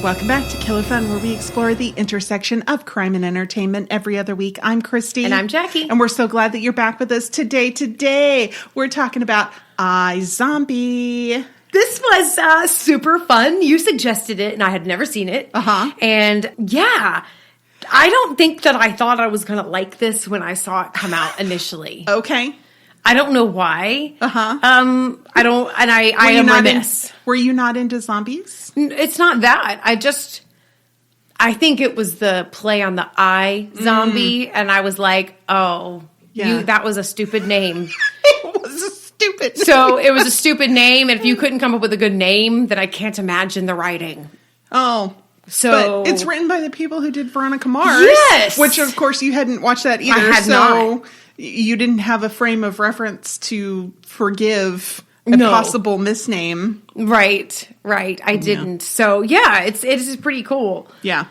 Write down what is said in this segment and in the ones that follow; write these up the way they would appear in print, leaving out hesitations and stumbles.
Welcome back to Killer Fun, where we explore the intersection of crime and entertainment every other week. I'm Christy. And I'm Jackie. And we're so glad that you're back with us today. Today, we're talking about iZombie. This was super fun. You suggested it, and I had never seen it. And yeah, I don't think that I thought I was going to like this when I saw it come out initially. Okay. I don't know why. I don't, and I am remiss. Were you not into zombies? It's not that. I think it was the play on the iZombie, and I was like, oh, that was a stupid name. It was a stupid name. So it was a stupid name, and if you couldn't come up with a good name, then I can't imagine the writing. Oh. So but it's written by the people who did Veronica Mars. Yes! Which, of course, you hadn't watched that either. I had not. You didn't have a frame of reference to forgive a possible misname. Right. I didn't. So, yeah, it is pretty cool. Yeah.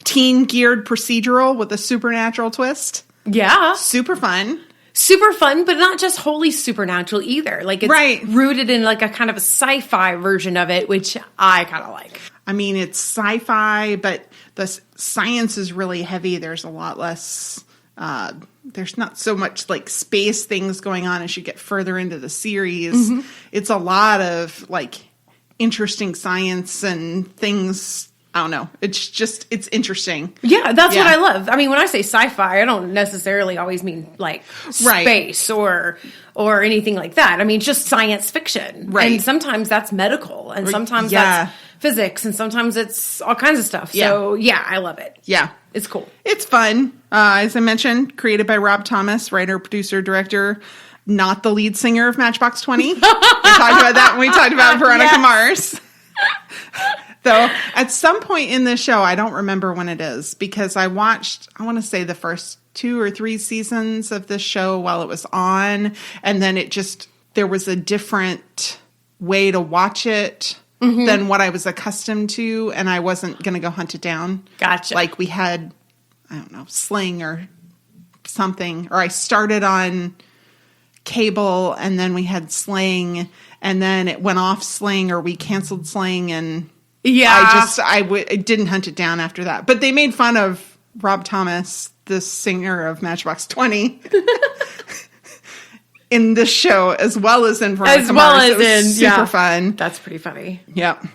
Teen-geared procedural with a supernatural twist. Yeah. Super fun. Super fun, but not just wholly supernatural either. Like, it's rooted in, like, a kind of a sci-fi version of it, which I kind of like. I mean, it's sci-fi, but the science is really heavy. There's a lot less... there's not so much like space things going on as you get further into the series. It's a lot of like interesting science and things. I don't know. It's interesting. Yeah, that's what I love. I mean, when I say sci-fi, I don't necessarily always mean like space or anything like that. I mean, just science fiction. Right. And sometimes that's medical, and sometimes that's physics, and sometimes it's all kinds of stuff. So, yeah, I love it. Yeah. It's cool. It's fun. As I mentioned, created by Rob Thomas, writer, producer, director, not the lead singer of Matchbox 20. We talked about that when we talked about Veronica Mars. Though, at some point in this show, I don't remember when it is, because I watched, I want to say the first 2 or 3 seasons of this show while it was on, and then there was a different way to watch it than what I was accustomed to, and I wasn't going to go hunt it down. Gotcha. Like we had, I don't know, Sling or something, or I started on cable, and then we had Sling, and then it went off Sling, or we canceled Sling, and I didn't hunt it down after that. But they made fun of Rob Thomas, the singer of Matchbox 20. In this show, as well as in Veronica Mars. It was super fun. That's pretty funny. Yep.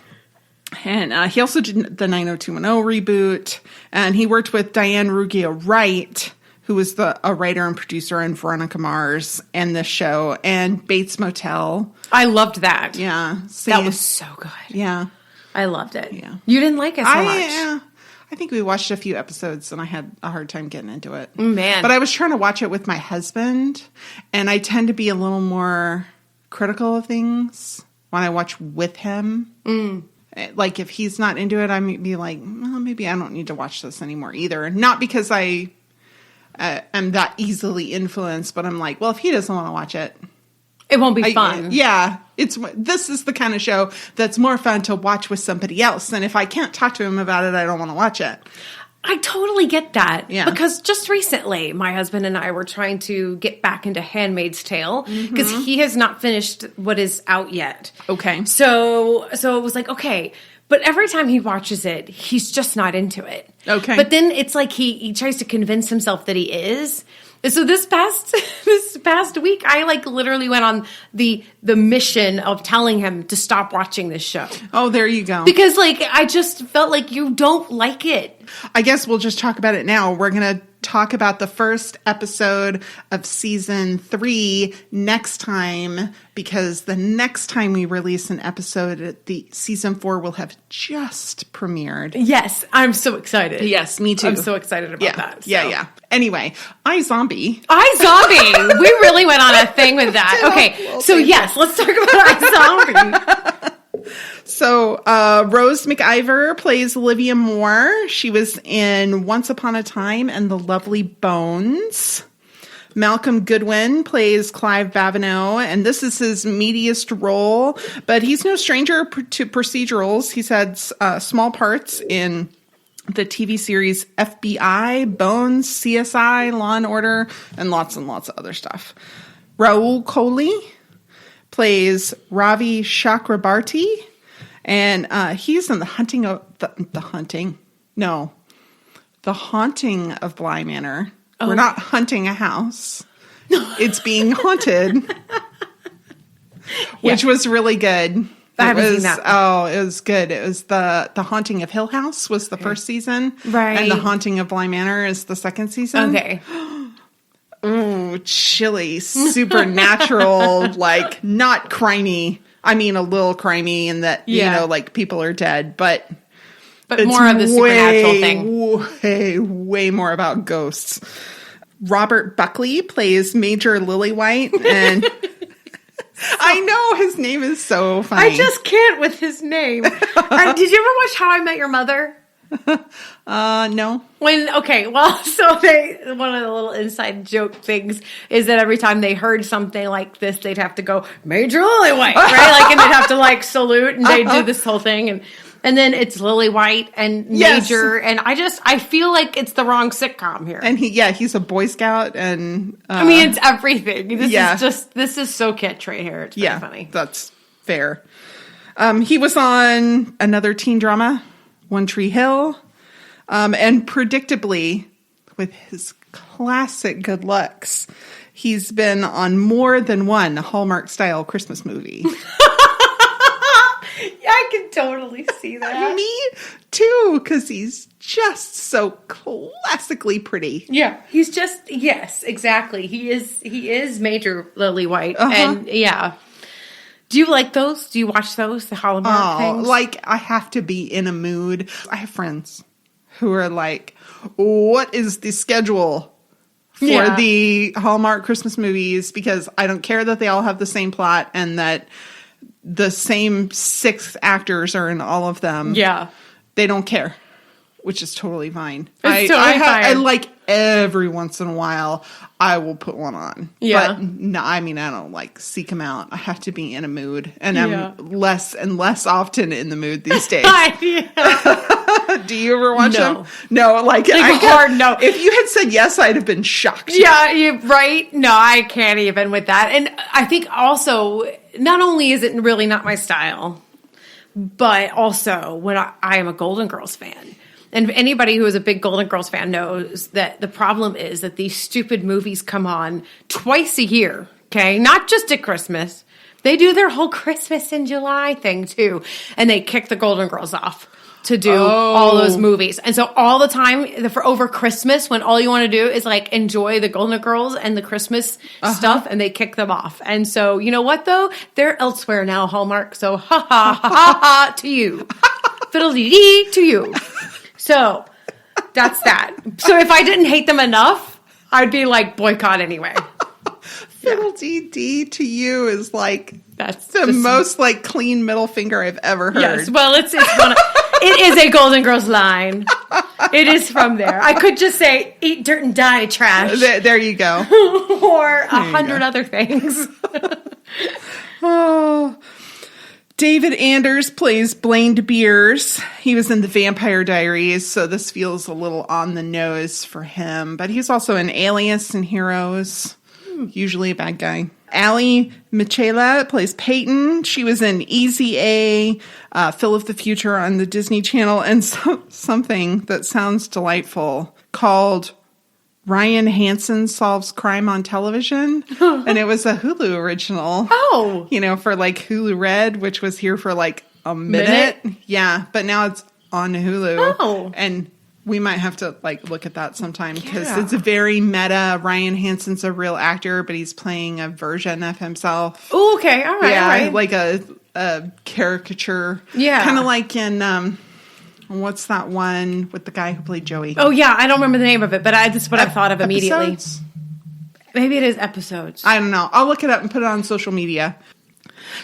And he also did the 90210 reboot. And he worked with Diane Ruggiero-Wright, who was a writer and producer on Veronica Mars and this show, and Bates Motel. I loved that. Yeah. That was so good. Yeah. I loved it. Yeah. You didn't like it so much. Yeah. I think we watched a few episodes, and I had a hard time getting into it. Man. But I was trying to watch it with my husband, and I tend to be a little more critical of things when I watch with him. Like, if he's not into it, I might be like, well, maybe I don't need to watch this anymore either. Not because I am that easily influenced, but I'm like, well, if he doesn't want to watch it... It won't be fun. This is the kind of show that's more fun to watch with somebody else. And if I can't talk to him about it, I don't want to watch it. I totally get that. Yeah. Because just recently, my husband and I were trying to get back into Handmaid's Tale because he has not finished what is out yet. Okay. So it was like, okay. But every time he watches it, he's just not into it. Okay. But then it's like he tries to convince himself that he is. And so this past week, I like literally went on the mission of telling him to stop watching this show. Oh, there you go. Because like I just felt like you don't like it. I guess we'll just talk about it now. We're going to talk about the first episode of season 3 next time, because the next time we release an episode, the season 4 will have just premiered. Yes, I'm so excited. Yes, me too. I'm so excited about that. So. Yeah. Anyway, iZombie. iZombie. We really went on a thing with that. Okay, so yes, let's talk about iZombie. So, Rose McIver plays Olivia Moore. She was in Once Upon a Time and The Lovely Bones. Malcolm Goodwin plays Clive Babineau, and this is his meatiest role, but he's no stranger to procedurals. He's had small parts in the TV series FBI, Bones, CSI, Law & Order, and lots of other stuff. Rahul Kohli plays Ravi Chakrabarti, And he's in the haunting of Bly Manor. Oh. We're not hunting a house. It's being haunted. Which was really good. I haven't seen that. Oh, it was good. It was the Haunting of Hill House was the first season. Right. And the Haunting of Bly Manor is the second season. Okay. Ooh, chilly, supernatural, like not crimey. I mean, a little crimey in that, you know, like people are dead, but more of the supernatural thing. Way more about ghosts. Robert Buckley plays Major Lillywhite, and I know his name is so funny. I just can't with his name. Did you ever watch How I Met Your Mother? No. One of the little inside joke things is that every time they heard something like this, they'd have to go, Major Lillywhite, right? Like, and they'd have to like salute, and they'd do this whole thing, and then it's Lillywhite and Major, and I feel like it's the wrong sitcom here. And he's a Boy Scout, and I mean, it's everything. This is so kitsch right here. It's pretty funny. That's fair. He was on another teen drama, One Tree Hill, and predictably, with his classic good looks, he's been on more than one Hallmark-style Christmas movie. I can totally see that. Me too, because he's just so classically pretty. Yeah, he's just, yes, exactly. He is Major Lillywhite, and yeah. Do you like those? Do you watch those, the Hallmark things? Like, I have to be in a mood. I have friends who are like, what is the schedule for the Hallmark Christmas movies? Because I don't care that they all have the same plot and that the same 6 actors are in all of them. Yeah. They don't care, which is totally fine. It's totally fine. I like every once in a while, I will put one on. Yeah. But no, I mean, I don't like seek them out. I have to be in a mood. And I'm less and less often in the mood these days. Do you ever watch them? No, like hard no. If you had said yes, I'd have been shocked. Yeah, you're right. No, I can't even with that. And I think also, not only is it really not my style, but also when I am a Golden Girls fan. And anybody who is a big Golden Girls fan knows that the problem is that these stupid movies come on twice a year, okay? Not just at Christmas. They do their whole Christmas in July thing, too. And they kick the Golden Girls off to do all those movies. And so all the time, for over Christmas, when all you want to do is, like, enjoy the Golden Girls and the Christmas stuff, and they kick them off. And so, you know what, though? They're elsewhere now, Hallmark. So, ha, ha, ha, ha, ha, to you. Fiddle-dee-dee to you. So, that's that. So, if I didn't hate them enough, I'd be like, boycott anyway. Fiddle-dee-dee to you is like, that's the most like clean middle finger I've ever heard. Yes, well, it is a Golden Girls line. It is from there. I could just say, eat dirt and die, trash. There you go. Or 100 other things. David Anders plays Blaine Beers. He was in The Vampire Diaries, so this feels a little on the nose for him. But he's also in Alias and Heroes. Usually a bad guy. Allie Michela plays Peyton. She was in Easy A, Phil of the Future on the Disney Channel, and something that sounds delightful called Ryan Hansen Solves Crime on Television. And it was a Hulu original. Oh. You know, for like Hulu Red, which was here for like a minute. Yeah, but now it's on Hulu. Oh. And we might have to like look at that sometime because it's a very meta. Ryan Hansen's a real actor, but he's playing a version of himself. Oh, okay. All right. Yeah, all right. like a caricature. Yeah. Kind of like in... what's that one with the guy who played Joey? Oh, yeah. I don't remember the name of it, but that's what I thought of immediately. Episodes? Maybe it is Episodes. I don't know. I'll look it up and put it on social media.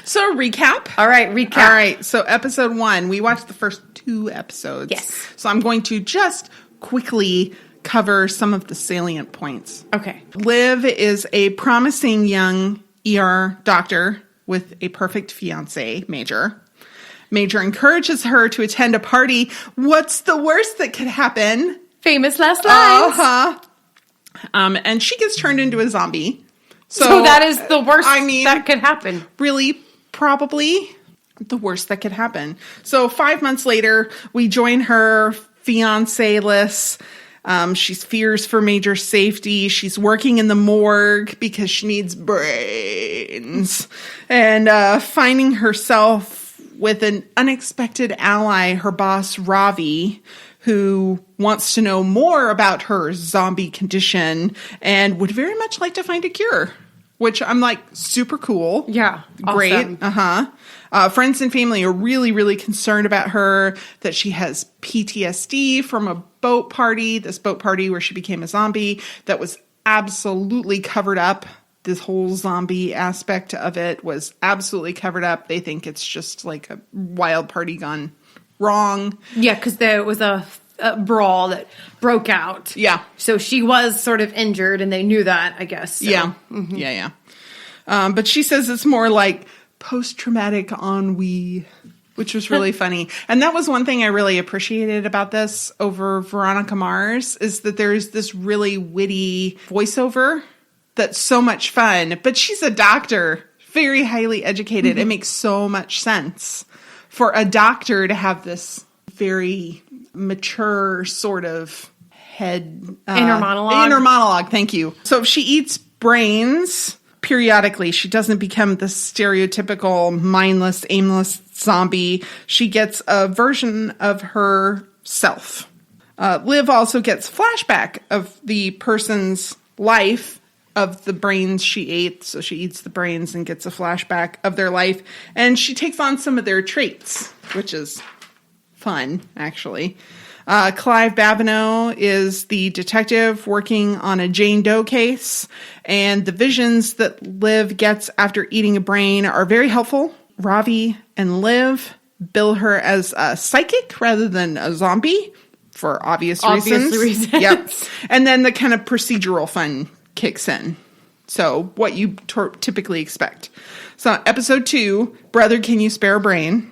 So, recap. All right, recap. All right. So, episode 1, we watched the first 2 episodes. Yes. So, I'm going to just quickly cover some of the salient points. Okay. Liv is a promising young ER doctor with a perfect fiance, Major. Major encourages her to attend a party. What's the worst that could happen? Famous last lines. And she gets turned into a zombie. So that is the worst that could happen. Really, probably the worst that could happen. So 5 months later, we join her fiancé-less. She fears for major safety. She's working in the morgue because she needs brains. And finding herself with an unexpected ally, her boss, Ravi, who wants to know more about her zombie condition and would very much like to find a cure. Which I'm like, super cool. Yeah. Great. Awesome. Friends and family are really, really concerned about her, that she has PTSD from a boat party, this boat party where she became a zombie that was absolutely covered up. This whole zombie aspect of it was absolutely covered up. They think it's just like a wild party gone wrong. Yeah, because there was a brawl that broke out. Yeah. So she was sort of injured, and they knew that, I guess. So. Yeah. Mm-hmm. Yeah. But she says it's more like post-traumatic ennui, which was really funny. And that was one thing I really appreciated about this over Veronica Mars, is that there's this really witty voiceover that's so much fun. But she's a doctor, very highly educated. It makes so much sense for a doctor to have this very mature sort of head inner monologue. Thank you. So if she eats brains periodically, she doesn't become the stereotypical mindless, aimless zombie. She gets a version of herself. Liv also gets flashback of the person's life of the brains she ate. So she eats the brains and gets a flashback of their life, and she takes on some of their traits, which is fun, actually. Clive Babineau is the detective working on a Jane Doe case, and the visions that Liv gets after eating a brain are very helpful. Ravi and Liv bill her as a psychic rather than a zombie for obvious reasons. Yep. And then the kind of procedural fun kicks in. So what you typically expect. So episode 2, Brother, Can You Spare a Brain?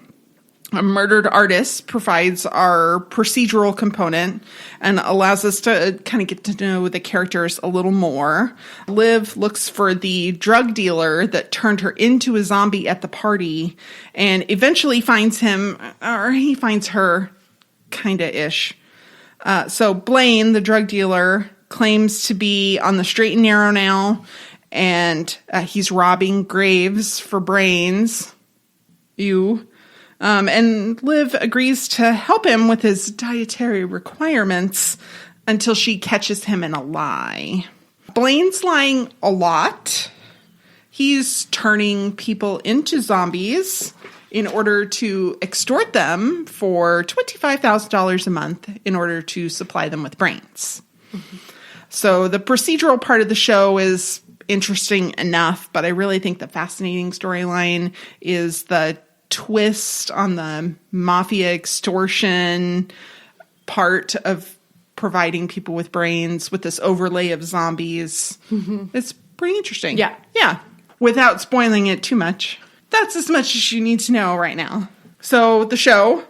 A murdered artist provides our procedural component and allows us to kind of get to know the characters a little more. Liv looks for the drug dealer that turned her into a zombie at the party and eventually finds him, or he finds her, kinda-ish. So Blaine, the drug dealer, claims to be on the straight and narrow now, and he's robbing graves for brains. And Liv agrees to help him with his dietary requirements until she catches him in a lie. Blaine's lying a lot. He's turning people into zombies in order to extort them for $25,000 a month in order to supply them with brains. Mm-hmm. So the procedural part of the show is interesting enough, but I really think the fascinating storyline is the twist on the mafia extortion part of providing people with brains with this overlay of zombies. Mm-hmm. It's pretty interesting. Yeah. Yeah. Without spoiling it too much. That's as much as you need to know right now. So the show,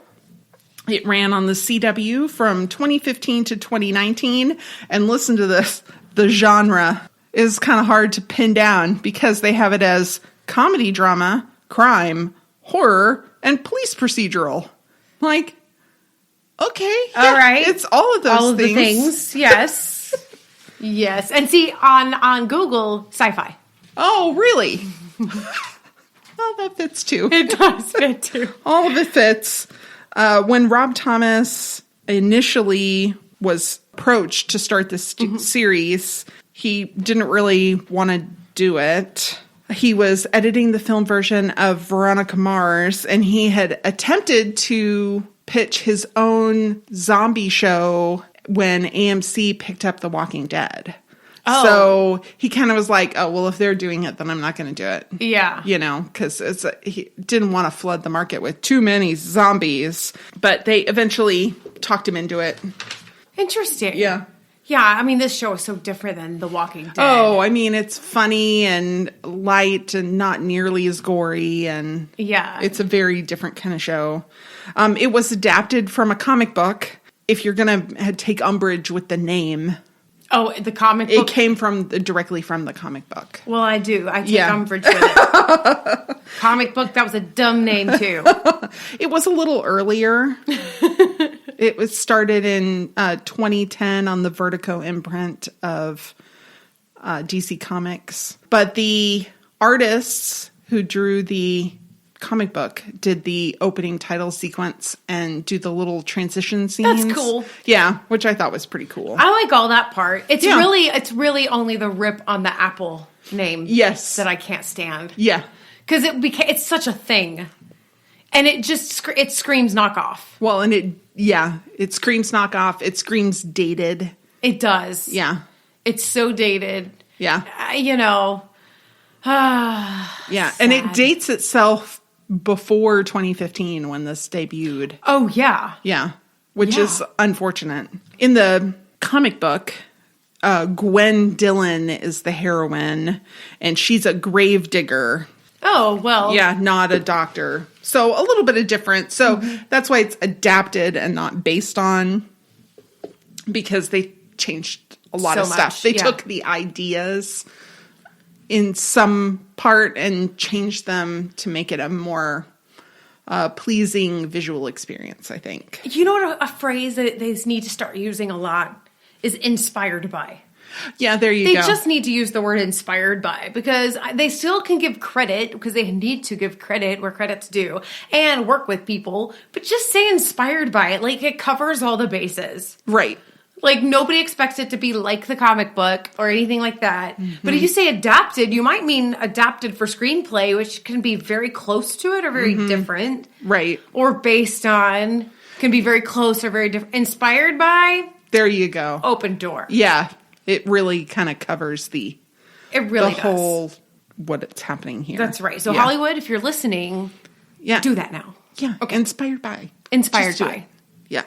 it ran on the CW from 2015 to 2019. And listen to this. The genre is kind of hard to pin down because they have it as comedy drama, crime, horror, and police procedural. Like, okay. All right. It's all of those things. All of the things, yes. Yes. And see, on Google, sci-fi. Oh, really? Well, that fits too. It does fit too. All of it fits. When Rob Thomas initially was approached to start this series, he didn't really want to do it. He was editing the film version of Veronica Mars, and he had attempted to pitch his own zombie show when AMC picked up The Walking Dead. Oh. So he kind of was like, oh, well, if they're doing it, then I'm not going to do it. Yeah. You know, because he didn't want to flood the market with too many zombies. But they eventually talked him into it. Interesting. Yeah. Yeah, I mean, this show is so different than The Walking Dead. Oh, I mean, it's funny and light and not nearly as gory. And yeah, it's a very different kind of show. It was adapted from a comic book. If you're going to take umbrage with the name. Oh, the comic book? It came directly from the comic book. Well, I do. I take umbrage with it. Comic book, that was a dumb name, too. It was a little earlier. It was started in 2010 on the Vertigo imprint of DC Comics. But the artists who drew the comic book did the opening title sequence and do the little transition scenes. That's cool. Yeah, which I thought was pretty cool. I like all that part. It's really only the rip on the Apple name that I can't stand. Yeah. Because it's such a thing. And it just it screams knockoff. Well, and it screams knockoff. It screams dated. It does. Yeah. It's so dated. Yeah. Yeah, and it dates itself before 2015 when this debuted. Oh, yeah. Yeah, which is unfortunate. In the comic book, Gwen Dillon is the heroine, and she's a grave digger. Oh, well. Yeah, not a doctor. So a little bit of difference. So that's why it's adapted and not based on, because they changed a lot of stuff. They took the ideas in some part and changed them to make it a more pleasing visual experience, I think. You know what a phrase that they need to start using a lot is inspired by. Yeah, there you go. They just need to use the word inspired by, because they still can give credit, because they need to give credit where credit's due and work with people, but just say inspired by it. Like, it covers all the bases. Right. Like, nobody expects it to be like the comic book or anything like that. But if you say adapted, you might mean adapted for screenplay, which can be very close to it or very different. Right. Or based on, can be very close or very different. Inspired by? There you go. Open door. Yeah. It really kind of covers the whole what's happening here. That's right. So Hollywood, if you're listening, do that now. Yeah. Okay. Inspired by. Inspired by. Yeah.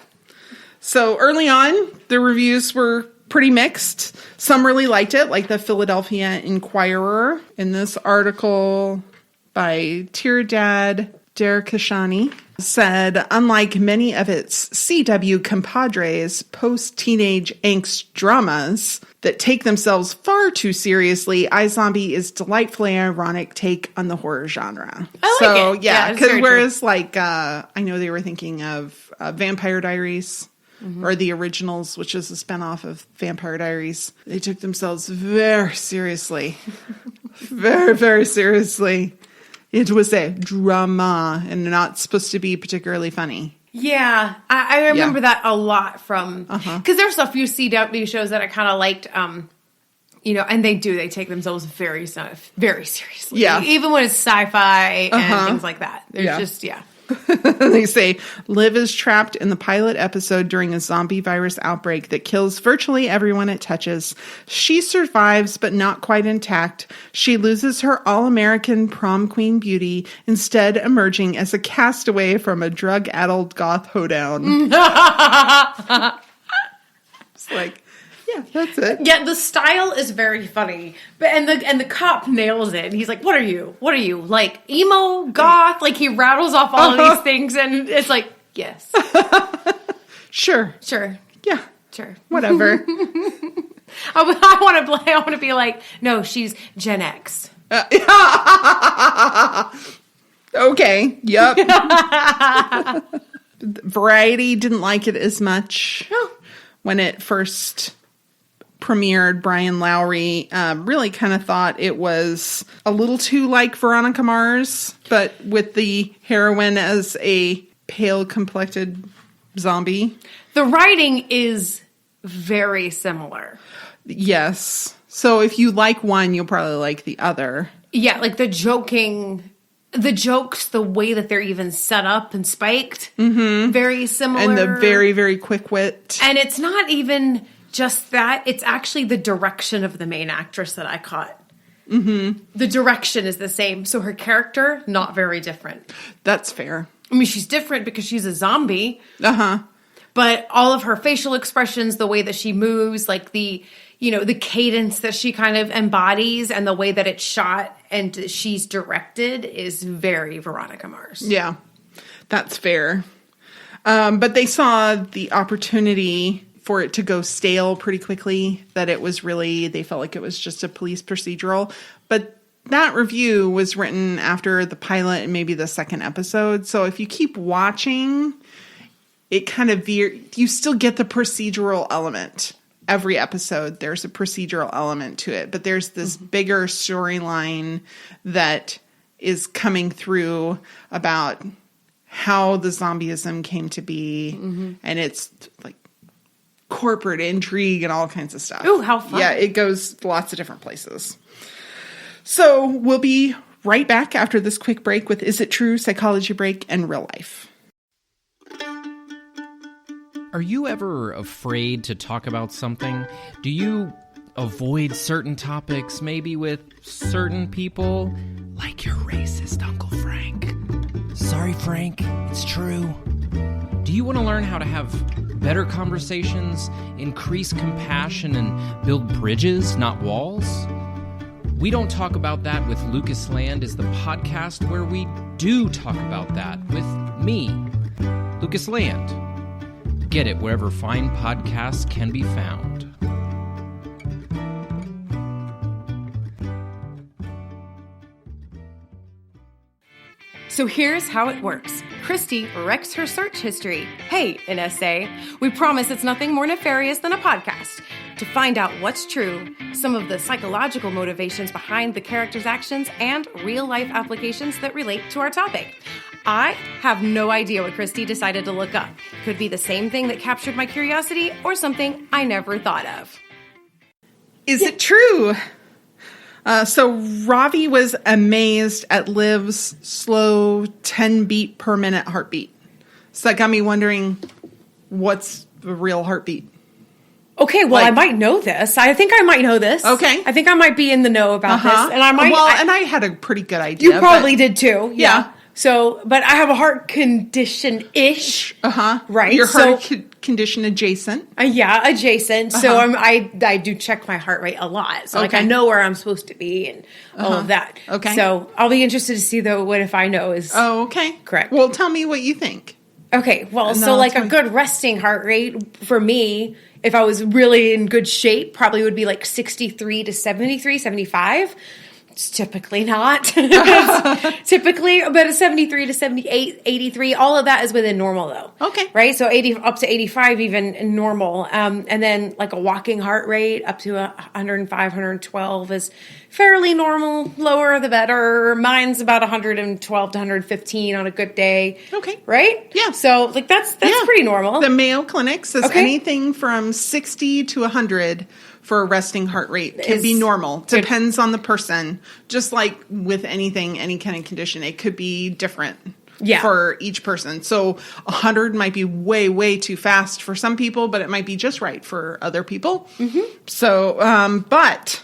So early on, the reviews were pretty mixed. Some really liked it, like the Philadelphia Inquirer. In this article by Tirdad Derkashani, said, unlike many of its CW compadres, post-teenage angst dramas that take themselves far too seriously, iZombie is delightfully ironic take on the horror genre. I like it. Yeah, because whereas like I know they were thinking of Vampire Diaries or the originals, which is a spinoff of Vampire Diaries, they took themselves very seriously, very, very seriously. It was a drama and not supposed to be particularly funny. Yeah, I remember that a lot from, because there's a few CW shows that I kind of liked, and they take themselves very, very seriously. Yeah. Even when it's sci-fi and things like that. They're just. They say, Liv is trapped in the pilot episode during a zombie virus outbreak that kills virtually everyone it touches. She survives, but not quite intact. She loses her all-American prom queen beauty, instead emerging as a castaway from a drug-addled goth hoedown. It's like, yeah, that's it. Yeah, the style is very funny, but and the cop nails it. He's like, "What are you? What are you, like emo goth?" Like, he rattles off all of these things, and it's like, yes, sure, yeah, sure, whatever. I want to be like, no, she's Gen X. Okay, yep. Variety didn't like it as much when it first premiered. Brian Lowry really kind of thought it was a little too like Veronica Mars, but with the heroine as a pale complected zombie. The writing is very similar. Yes. So if you like one, you'll probably like the other. Yeah, like the jokes, the way that they're even set up and spiked, very similar. And the very, very quick wit. And it's not even just that. It's actually the direction of the main actress that I caught. The direction is the same. So her character, not very different. That's fair. I mean, she's different because she's a zombie. But all of her facial expressions, the way that she moves, like the cadence that she kind of embodies and the way that it's shot and she's directed is very Veronica Mars. Yeah, that's fair. But they saw the opportunity for it to go stale pretty quickly, that it was really, they felt like it was just a police procedural. But that review was written after the pilot and maybe the second episode. So if you keep watching, it kind of you still get the procedural element. Every episode, there's a procedural element to it, but there's this bigger storyline that is coming through about how the zombieism came to be, and it's like corporate intrigue and all kinds of stuff. Ooh, how fun. Yeah, it goes lots of different places. So we'll be right back after this quick break with Is It True? Psychology Break and Real Life. Are you ever afraid to talk about something? Do you avoid certain topics, maybe with certain people? Like your racist Uncle Frank. Sorry, Frank, it's true. Do you want to learn how to have better conversations, increase compassion, and build bridges, not walls? We Don't Talk About That with Lucas Land is the podcast where we do talk about that with me, Lucas Land. Get it wherever fine podcasts can be found. So here's how it works. Christy wrecks her search history. Hey, an essay. We promise it's nothing more nefarious than a podcast. To find out what's true, some of the psychological motivations behind the characters' actions, and real-life applications that relate to our topic. I have no idea what Christy decided to look up. Could be the same thing that captured my curiosity or something I never thought of. Is it true? So Ravi was amazed at Liv's slow 10 beat per minute heartbeat. So that got me wondering, what's the real heartbeat? Okay, well, I might know this. I think I might know this. Okay. I think I might be in the know about this. And I might. Well, and I had a pretty good idea. You probably did too. Yeah. So, but I have a heart condition-ish. Right. Your heart condition adjacent. Yeah, adjacent. So I do check my heart rate a lot. So like I know where I'm supposed to be and all of that. Okay. So I'll be interested to see though what if I know is correct. Well, tell me what you think. Okay. Well, so like a good resting heart rate for me, if I was really in good shape, probably would be like 63 to 73, 75. It's typically not. Typically, but a 73 to 78, 83, all of that is within normal though. Okay. Right? So 80 up to 85 even normal. And then like a walking heart rate up to 105, 112 is fairly normal. Lower the better. Mine's about 112 to 115 on a good day. Okay. Right? Yeah. So like that's pretty normal. The Mayo Clinic says anything from 60 to 100 for a resting heart rate can be normal. Depends on the person. Just like with anything, any kind of condition, it could be different for each person. So 100 might be way, way too fast for some people, but it might be just right for other people. So, but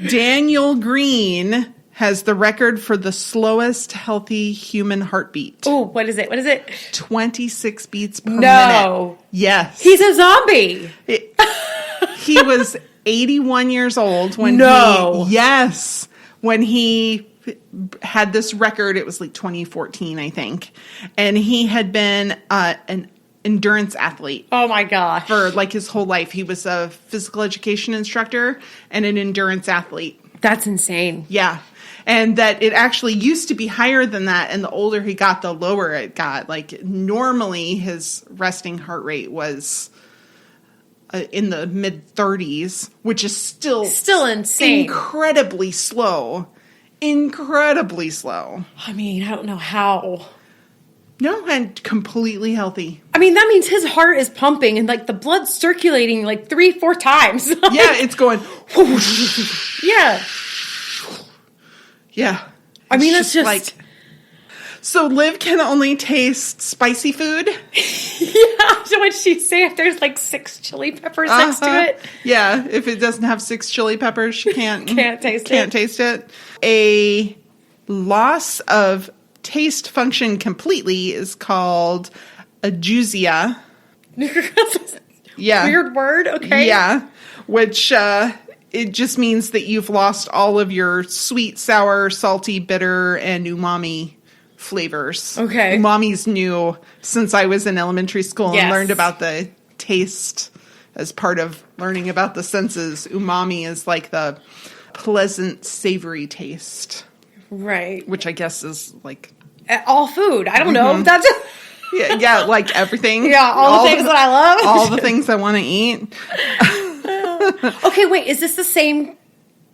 Daniel Green has the record for the slowest healthy human heartbeat. Oh, what is it? 26 beats per minute. Yes. He's a zombie. He was 81 years old when when he had this record. It was like 2014, I think. And he had been an endurance athlete. Oh my gosh. For like his whole life. He was a physical education instructor and an endurance athlete. That's insane. Yeah. And that it actually used to be higher than that. And the older he got, the lower it got. Like normally his resting heart rate was in the mid 30s, which is still insane. Incredibly slow. I mean, I don't know how. No, and completely healthy. I mean, that means his heart is pumping and like the blood's circulating like 3-4 times. Yeah, it's going. Yeah. Yeah. I mean, that's just like. So Liv can only taste spicy food? Yeah. So what she say if there's like 6 chili peppers next to it? Yeah. If it doesn't have 6 chili peppers, she can't taste it. A loss of taste function completely is called ageusia. Yeah. Weird word. Okay. Yeah. Which, it just means that you've lost all of your sweet, sour, salty, bitter, and umami flavors. Okay. Umami's new since I was in elementary school and learned about the taste as part of learning about the senses. Umami is like the pleasant, savory taste. Right. Which I guess is like... all food. I don't know. That's... yeah, like everything. Yeah, all the things that I love. All the things I want to eat. Okay, wait. Is this the same...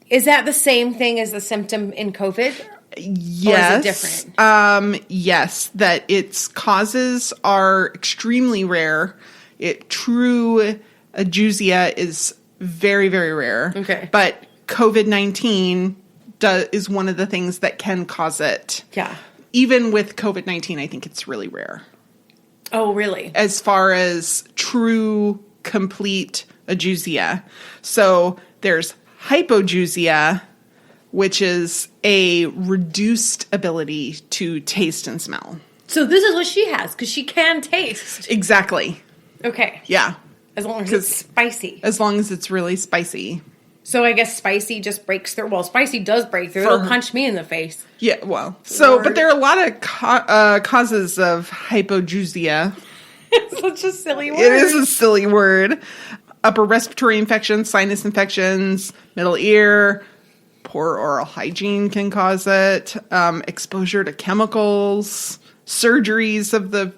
Is that the same thing as the symptom in COVID? Yes. Or is it different? Yes, that its causes are extremely rare. True adjusia is very, very rare. Okay. But COVID-19 is one of the things that can cause it. Yeah. Even with COVID-19, I think it's really rare. Oh, really? As far as true, complete adjusia. So there's hypojusia, which is a reduced ability to taste and smell. So this is what she has, because she can taste. Exactly. Okay. Yeah. As long as it's spicy. As long as it's really spicy. So I guess spicy just breaks through. Well, spicy does break through. It'll punch me in the face. Yeah, well. So, but there are a lot of causes of hypojusia. It's such a silly word. It is a silly word. Upper respiratory infections, sinus infections, middle ear, poor oral hygiene can cause it. Exposure to chemicals, surgeries of the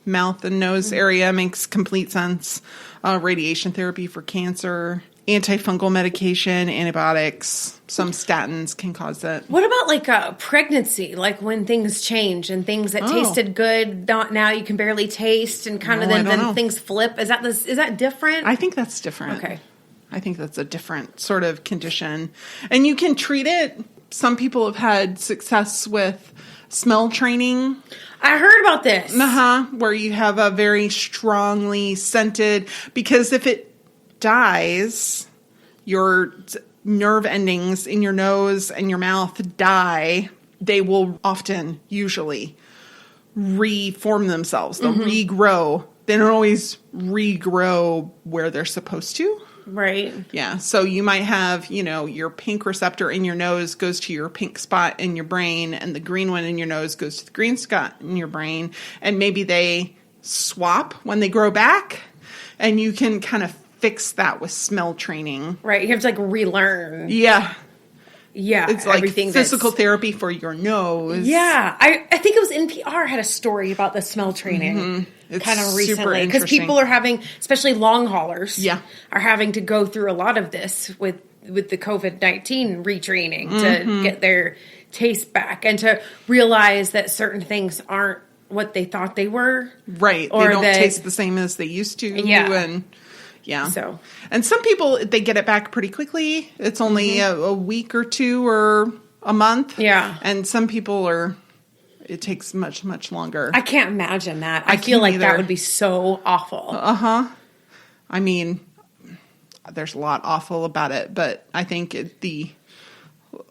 mouth and nose area makes complete sense. Radiation therapy for cancer, antifungal medication, antibiotics, some statins can cause it. What about like a pregnancy? Like when things change and things that tasted good, now you can barely taste, and kind of then things flip. Is that different? I think that's different. Okay. I think that's a different sort of condition. And you can treat it. Some people have had success with smell training. I heard about this. Where you have a very strongly scented, because if it dies, your nerve endings in your nose and your mouth die, they will often, usually, reform themselves. They'll regrow. They don't always regrow where they're supposed to. Right. Yeah. So you might have, your pink receptor in your nose goes to your pink spot in your brain, and the green one in your nose goes to the green spot in your brain. And maybe they swap when they grow back, and you can kind of fix that with smell training. Right. You have to relearn. Yeah. Yeah. It's like physical therapy for your nose. Yeah. I think it was NPR had a story about the smell training kind of recently. Because people are having, especially long haulers, are having to go through a lot of this with the COVID-19 retraining to get their taste back and to realize that certain things aren't what they thought they were. Right. Or they don't taste the same as they used to. Yeah. Yeah. So, and some people, they get it back pretty quickly. It's only a week or two or a month. Yeah. And some people it takes much, much longer. I can't imagine that. I feel like that would be so awful. I mean, there's a lot awful about it, but I think the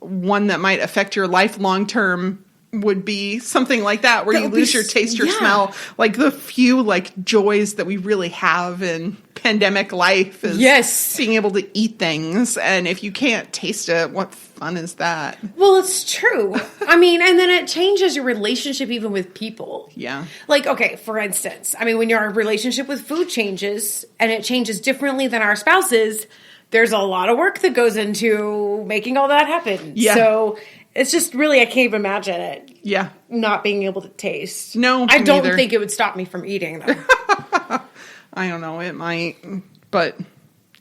one that might affect your life long term would be something like that, where you lose your taste or smell. Like the few joys that we really have in pandemic life is being able to eat things. And if you can't taste it, what fun is that? Well, it's true. I mean, and then it changes your relationship even with people. Yeah. Okay, for instance, when your relationship with food changes and it changes differently than our spouses, there's a lot of work that goes into making all that happen. Yeah. So it's just really, I can't even imagine it. Yeah. Not being able to taste. No, I don't think it would stop me from eating, though. I don't know. It might. But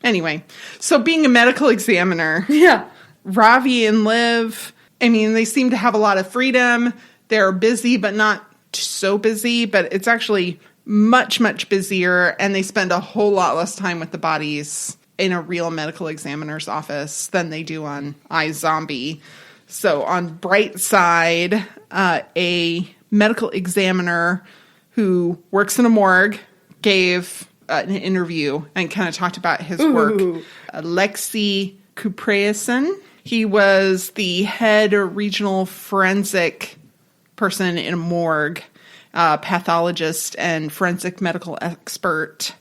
anyway. So being a medical examiner. Yeah. Ravi and Liv, they seem to have a lot of freedom. They're busy, but not so busy. But it's actually much, much busier. And they spend a whole lot less time with the bodies in a real medical examiner's office than they do on iZombie. So on Braaaiiins, a medical examiner who works in a morgue gave an interview and kind of talked about his work. Alexei Kuprasin. He was the head regional forensic person in a morgue, pathologist and forensic medical expert.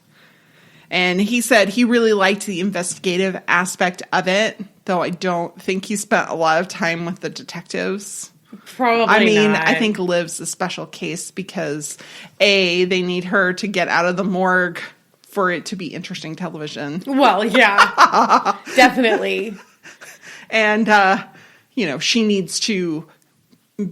And he said he really liked the investigative aspect of it, though I don't think he spent a lot of time with the detectives. Probably not. I think Liv's a special case because, A, they need her to get out of the morgue for it to be interesting television. Well, yeah, definitely. And, she needs to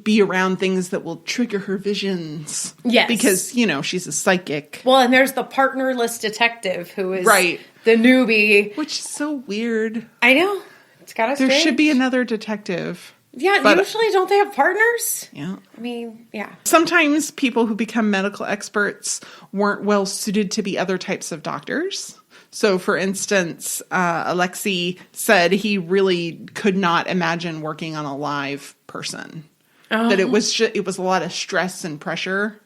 be around things that will trigger her visions. Yes. Because, she's a psychic. Well, and there's the partnerless detective who is right. the newbie. Which is so weird. I know. It's kind of strange. There should be another detective. Yeah, but usually don't they have partners? Yeah. I mean, yeah. Sometimes people who become medical experts weren't well suited to be other types of doctors. So, for instance, Alexei said he really could not imagine working on a live person. Oh. That it was a lot of stress and pressure.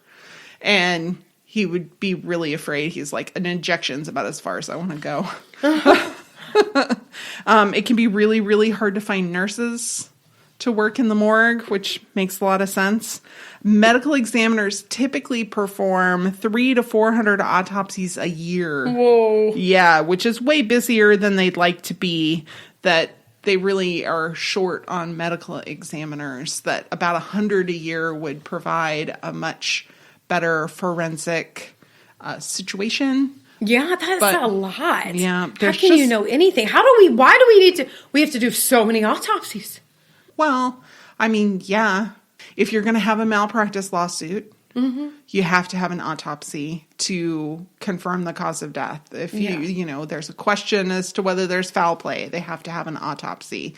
And he would be really afraid. He's like, an injection's about as far as I want to go. It can be really, really hard to find nurses to work in the morgue, which makes a lot of sense. Medical examiners typically perform 300 to 400 autopsies a year. Whoa. Yeah, which is way busier than they'd like to be. That they really are short on medical examiners. That about 100 a year would provide a much better forensic situation. Yeah, that's a lot. Yeah. How can you know anything? Why do we have to do so many autopsies? Well, I mean, yeah. If you're going to have a malpractice lawsuit, you have to have an autopsy to confirm the cause of death. If there's a question as to whether there's foul play, they have to have an autopsy.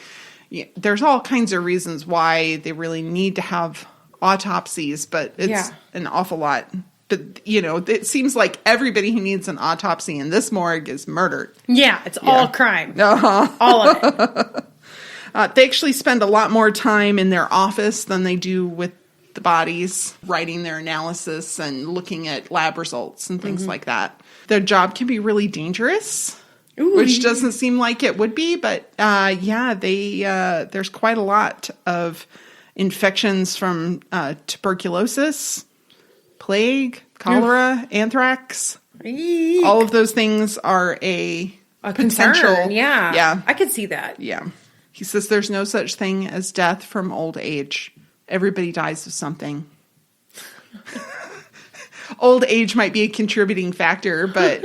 There's all kinds of reasons why they really need to have autopsies, but it's an awful lot. But, it seems like everybody who needs an autopsy in this morgue is murdered. Yeah, it's all crime. Uh-huh. All of it. They actually spend a lot more time in their office than they do with the bodies, writing their analysis and looking at lab results and things like that. Their job can be really dangerous, which doesn't seem like it would be. But, there's quite a lot of infections from tuberculosis, plague, cholera, anthrax. Eek. All of those things are a potential. Concern. Yeah. Yeah. I could see that. Yeah. He says there's no such thing as death from old age. Everybody dies of something. Old age might be a contributing factor, but...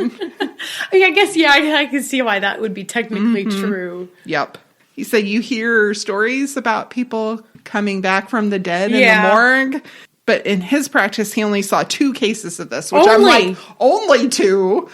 I guess, I can see why that would be technically true. Yep. He said you hear stories about people coming back from the dead in the morgue. But in his practice, he only saw 2 cases of this, which I'm like, only 2?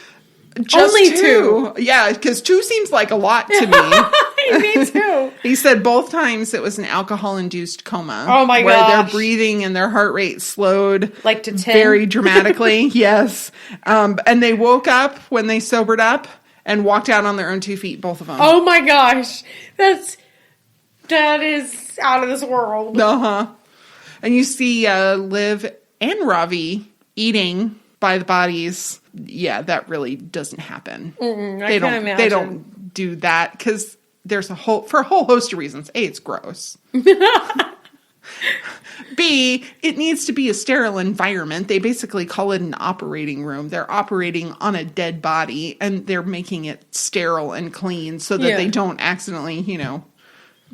Just only 2? Yeah, because 2 seems like a lot to me. Me too. He said both times it was an alcohol-induced coma. Oh my where gosh. their breathing and their heart rate slowed like to 10. Very dramatically. Yes. And they woke up when they sobered up and walked out on their own 2 feet, both of them. Oh my gosh. That is out of this world. Uh-huh. And you see Liv and Ravi eating by the bodies. Yeah, that really doesn't happen. I can't imagine. They don't do that because there's for a whole host of reasons. A, it's gross. B, it needs to be a sterile environment. They basically call it an operating room. They're operating on a dead body and they're making it sterile and clean so that they don't accidentally,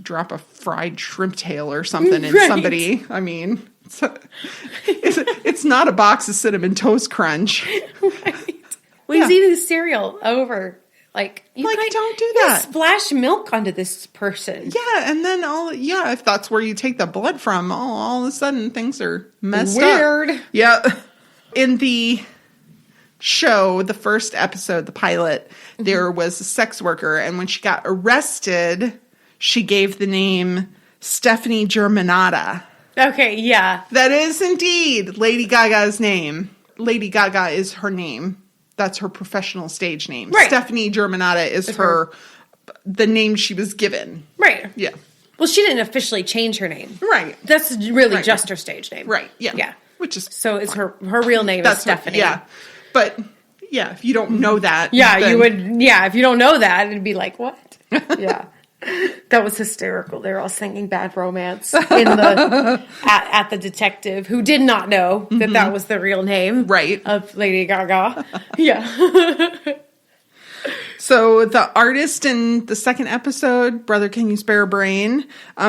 drop a fried shrimp tail or something in somebody. I mean, it's not a box of Cinnamon Toast Crunch. Right. Well, he's eating cereal over. Don't do that. Splash milk onto this person. Yeah, and then if that's where you take the blood from, all of a sudden things are messed up. Weird. Yeah. In the show, the first episode, the pilot, there was a sex worker, and when she got arrested, she gave the name Stephanie Germanata. Okay, yeah. That is indeed Lady Gaga's name. Lady Gaga is her name. That's her professional stage name. Right. Stephanie Germanata is the name she was given. Right. Yeah. Well, she didn't officially change her name. Right. That's really just her stage name. Right. Yeah. Yeah. Which is so it's her real name is Stephanie. But yeah, if you don't know that, you would. Yeah, if you don't know that, it'd be like what? Yeah. That was hysterical. They were all singing Bad Romance at the detective who did not know that was the real name of Lady Gaga. Yeah. So the artist in the second episode, Brother Can You Spare a Brain,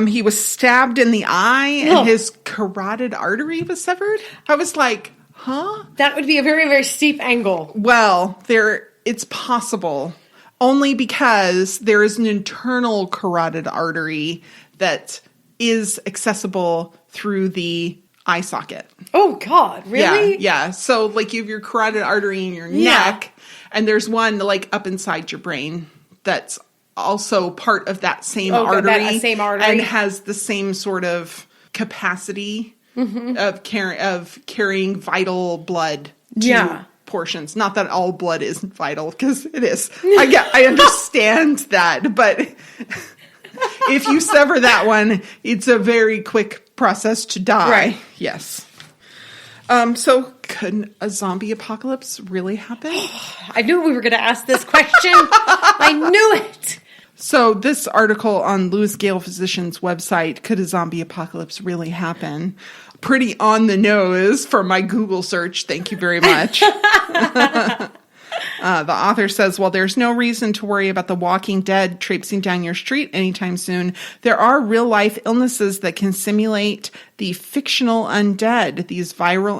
he was stabbed in the eye and his carotid artery was severed. I was like, huh? That would be a very, very steep angle. Well, there it's possible only because there is an internal carotid artery that is accessible through the eye socket. Oh, God, really? Yeah. So, like, you have your carotid artery in your neck, and there's one, like, up inside your brain that's also part of that same artery. Same artery. And has the same sort of capacity of carrying vital blood to portions. Not that all blood isn't vital, because it is. I understand that, but if you sever that one, it's a very quick process to die. Right. Yes. So could a zombie apocalypse really happen? I knew we were going to ask this question. I knew it. So this article on Louis Gale Physician's website, Could a Zombie Apocalypse Really Happen? Pretty on the nose for my Google search. Thank you very much. The author says, while there's no reason to worry about the walking dead traipsing down your street anytime soon, there are real-life illnesses that can simulate the fictional undead. These viral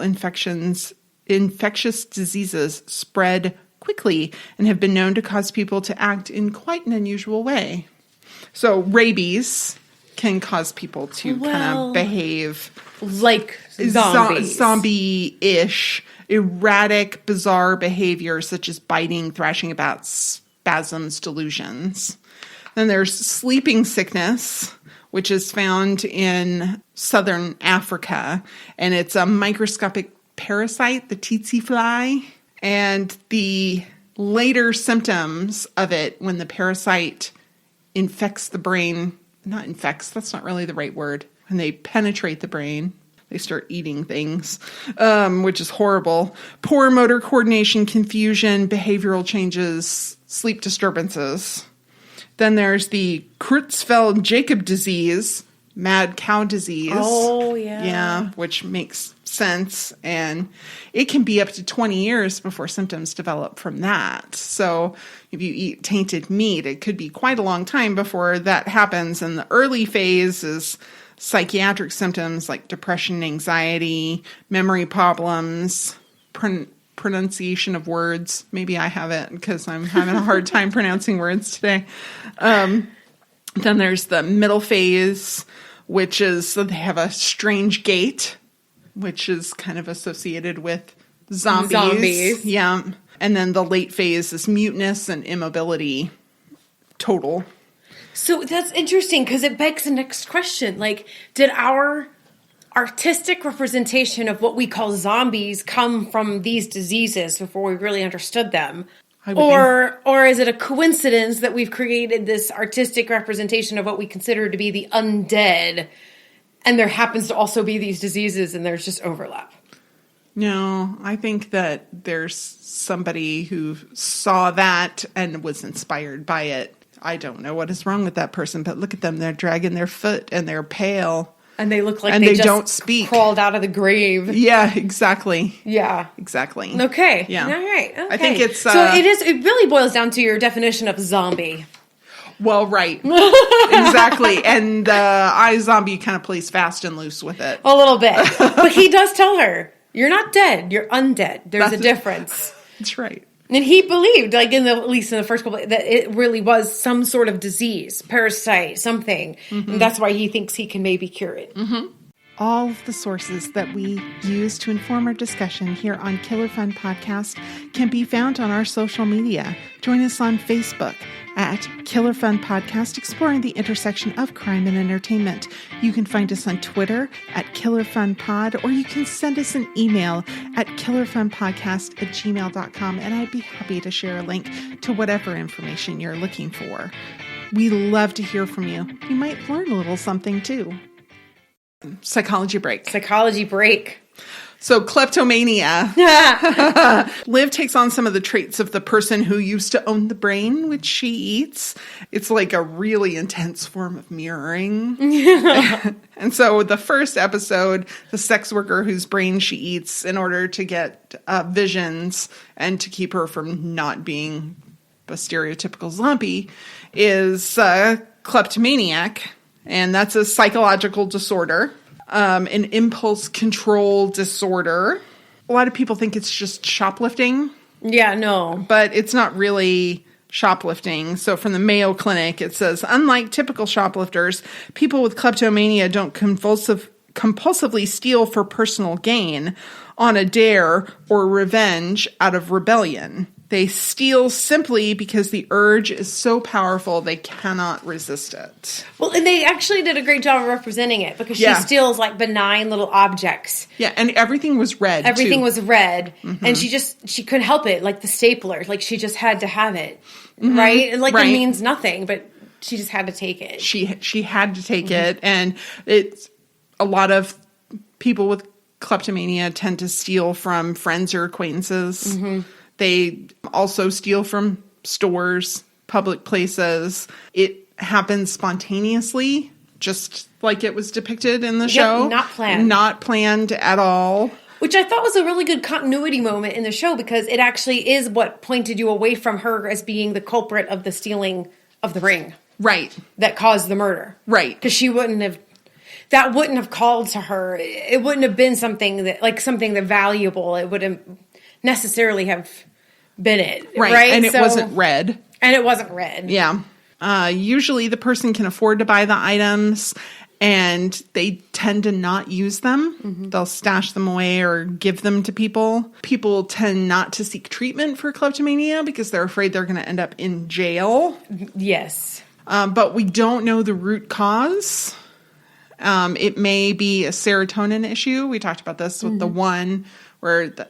infectious diseases spread quickly and have been known to cause people to act in quite an unusual way. So rabies can cause people to kind of behave like zombies. Zombie-ish, erratic, bizarre behavior such as biting, thrashing about, spasms, delusions. Then there's sleeping sickness, which is found in southern Africa, and it's a microscopic parasite, the tsetse fly. And the later symptoms of it, when the parasite infects the brain, not infects, that's not really the right word. When they penetrate the brain, they start eating things, which is horrible. Poor motor coordination, confusion, behavioral changes, sleep disturbances. Then there's the Creutzfeldt-Jakob disease, mad cow disease. Oh, yeah. Yeah, which makes sense. And it can be up to 20 years before symptoms develop from that. So if you eat tainted meat, it could be quite a long time before that happens. And the early phase is psychiatric symptoms like depression, anxiety, memory problems, pronunciation of words. Maybe I have it because I'm having a hard time pronouncing words today. Then there's the middle phase, which is they have a strange gait, which is kind of associated with zombies. Yeah. And then the late phase is muteness and immobility total. So that's interesting because it begs the next question. Like, did our artistic representation of what we call zombies come from these diseases before we really understood them? Or is it a coincidence that we've created this artistic representation of what we consider to be the undead, and there happens to also be these diseases and there's just overlap? No, I think that there's somebody who saw that and was inspired by it. I don't know what is wrong with that person, but look at them. They're dragging their foot and they're pale. And they look like and they just don't speak. Crawled out of the grave. Yeah, exactly. Yeah. Exactly. Okay. Yeah. All right. Okay. I think it's... so it really boils down to your definition of zombie. Well, right. Exactly. And iZombie kind of plays fast and loose with it. A little bit. But he does tell her, you're not dead, you're undead. There's a difference. That's right. And he believed, like at least in the first couple, that it really was some sort of disease, parasite, something. Mm-hmm. And that's why he thinks he can maybe cure it. Mm-hmm. All of the sources that we use to inform our discussion here on Killer Fun Podcast can be found on our social media. Join us on Facebook at Killer Fun Podcast, exploring the intersection of crime and entertainment. You can find us on Twitter at Killer Fun Pod, or you can send us an email at killerfunpodcast@gmail.com, and I'd be happy to share a link to whatever information you're looking for. We love to hear from you. You might learn a little something too. Psychology break. Psychology break. So kleptomania. Liv takes on some of the traits of the person who used to own the brain, which she eats. It's like a really intense form of mirroring. And so the first episode, the sex worker whose brain she eats in order to get visions and to keep her from not being a stereotypical zombie, is kleptomaniac. And that's a psychological disorder. An impulse control disorder. A lot of people think it's just shoplifting, Yeah, no. But it's not really shoplifting. So from the Mayo Clinic, it says, unlike typical shoplifters, people with kleptomania don't compulsively steal for personal gain, on a dare, or revenge out of rebellion. They steal simply because the urge is so powerful they cannot resist it. Well, and they actually did a great job of representing it because she steals like benign little objects. Yeah, and everything was red. Everything was red, and she couldn't help it. Like the stapler, like she just had to have it, right? And like it means nothing, but she just had to take it. She had to take it, and it's a lot of people with kleptomania tend to steal from friends or acquaintances. They also steal from stores, public places. It happens spontaneously, just like it was depicted in the show. Not planned. Not planned at all. Which I thought was a really good continuity moment in the show because it actually is what pointed you away from her as being the culprit of the stealing of the ring. Right. That caused the murder. Right. Because she wouldn't have called to her. It wouldn't have been something that valuable. It wouldn't necessarily have been it. Right. And it wasn't red. And it wasn't red. Yeah. Usually the person can afford to buy the items and they tend to not use them. They'll stash them away or give them to people. People tend not to seek treatment for kleptomania because they're afraid they're going to end up in jail. Yes. But we don't know the root cause. It may be a serotonin issue. We talked about this with the one where they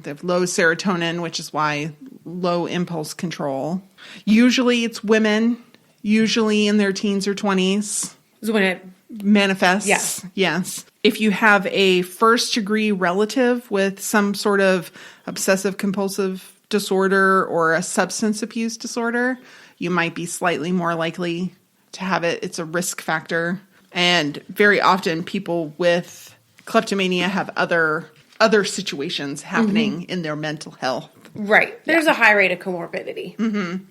have low serotonin, which is why low impulse control. Usually it's women, usually in their teens or 20s. Is when it manifests. Yes. Yes. If you have a first degree relative with some sort of obsessive compulsive disorder or a substance abuse disorder, you might be slightly more likely to have it. It's a risk factor. And very often people with kleptomania have other situations happening in their mental health. Right. There's a high rate of comorbidity.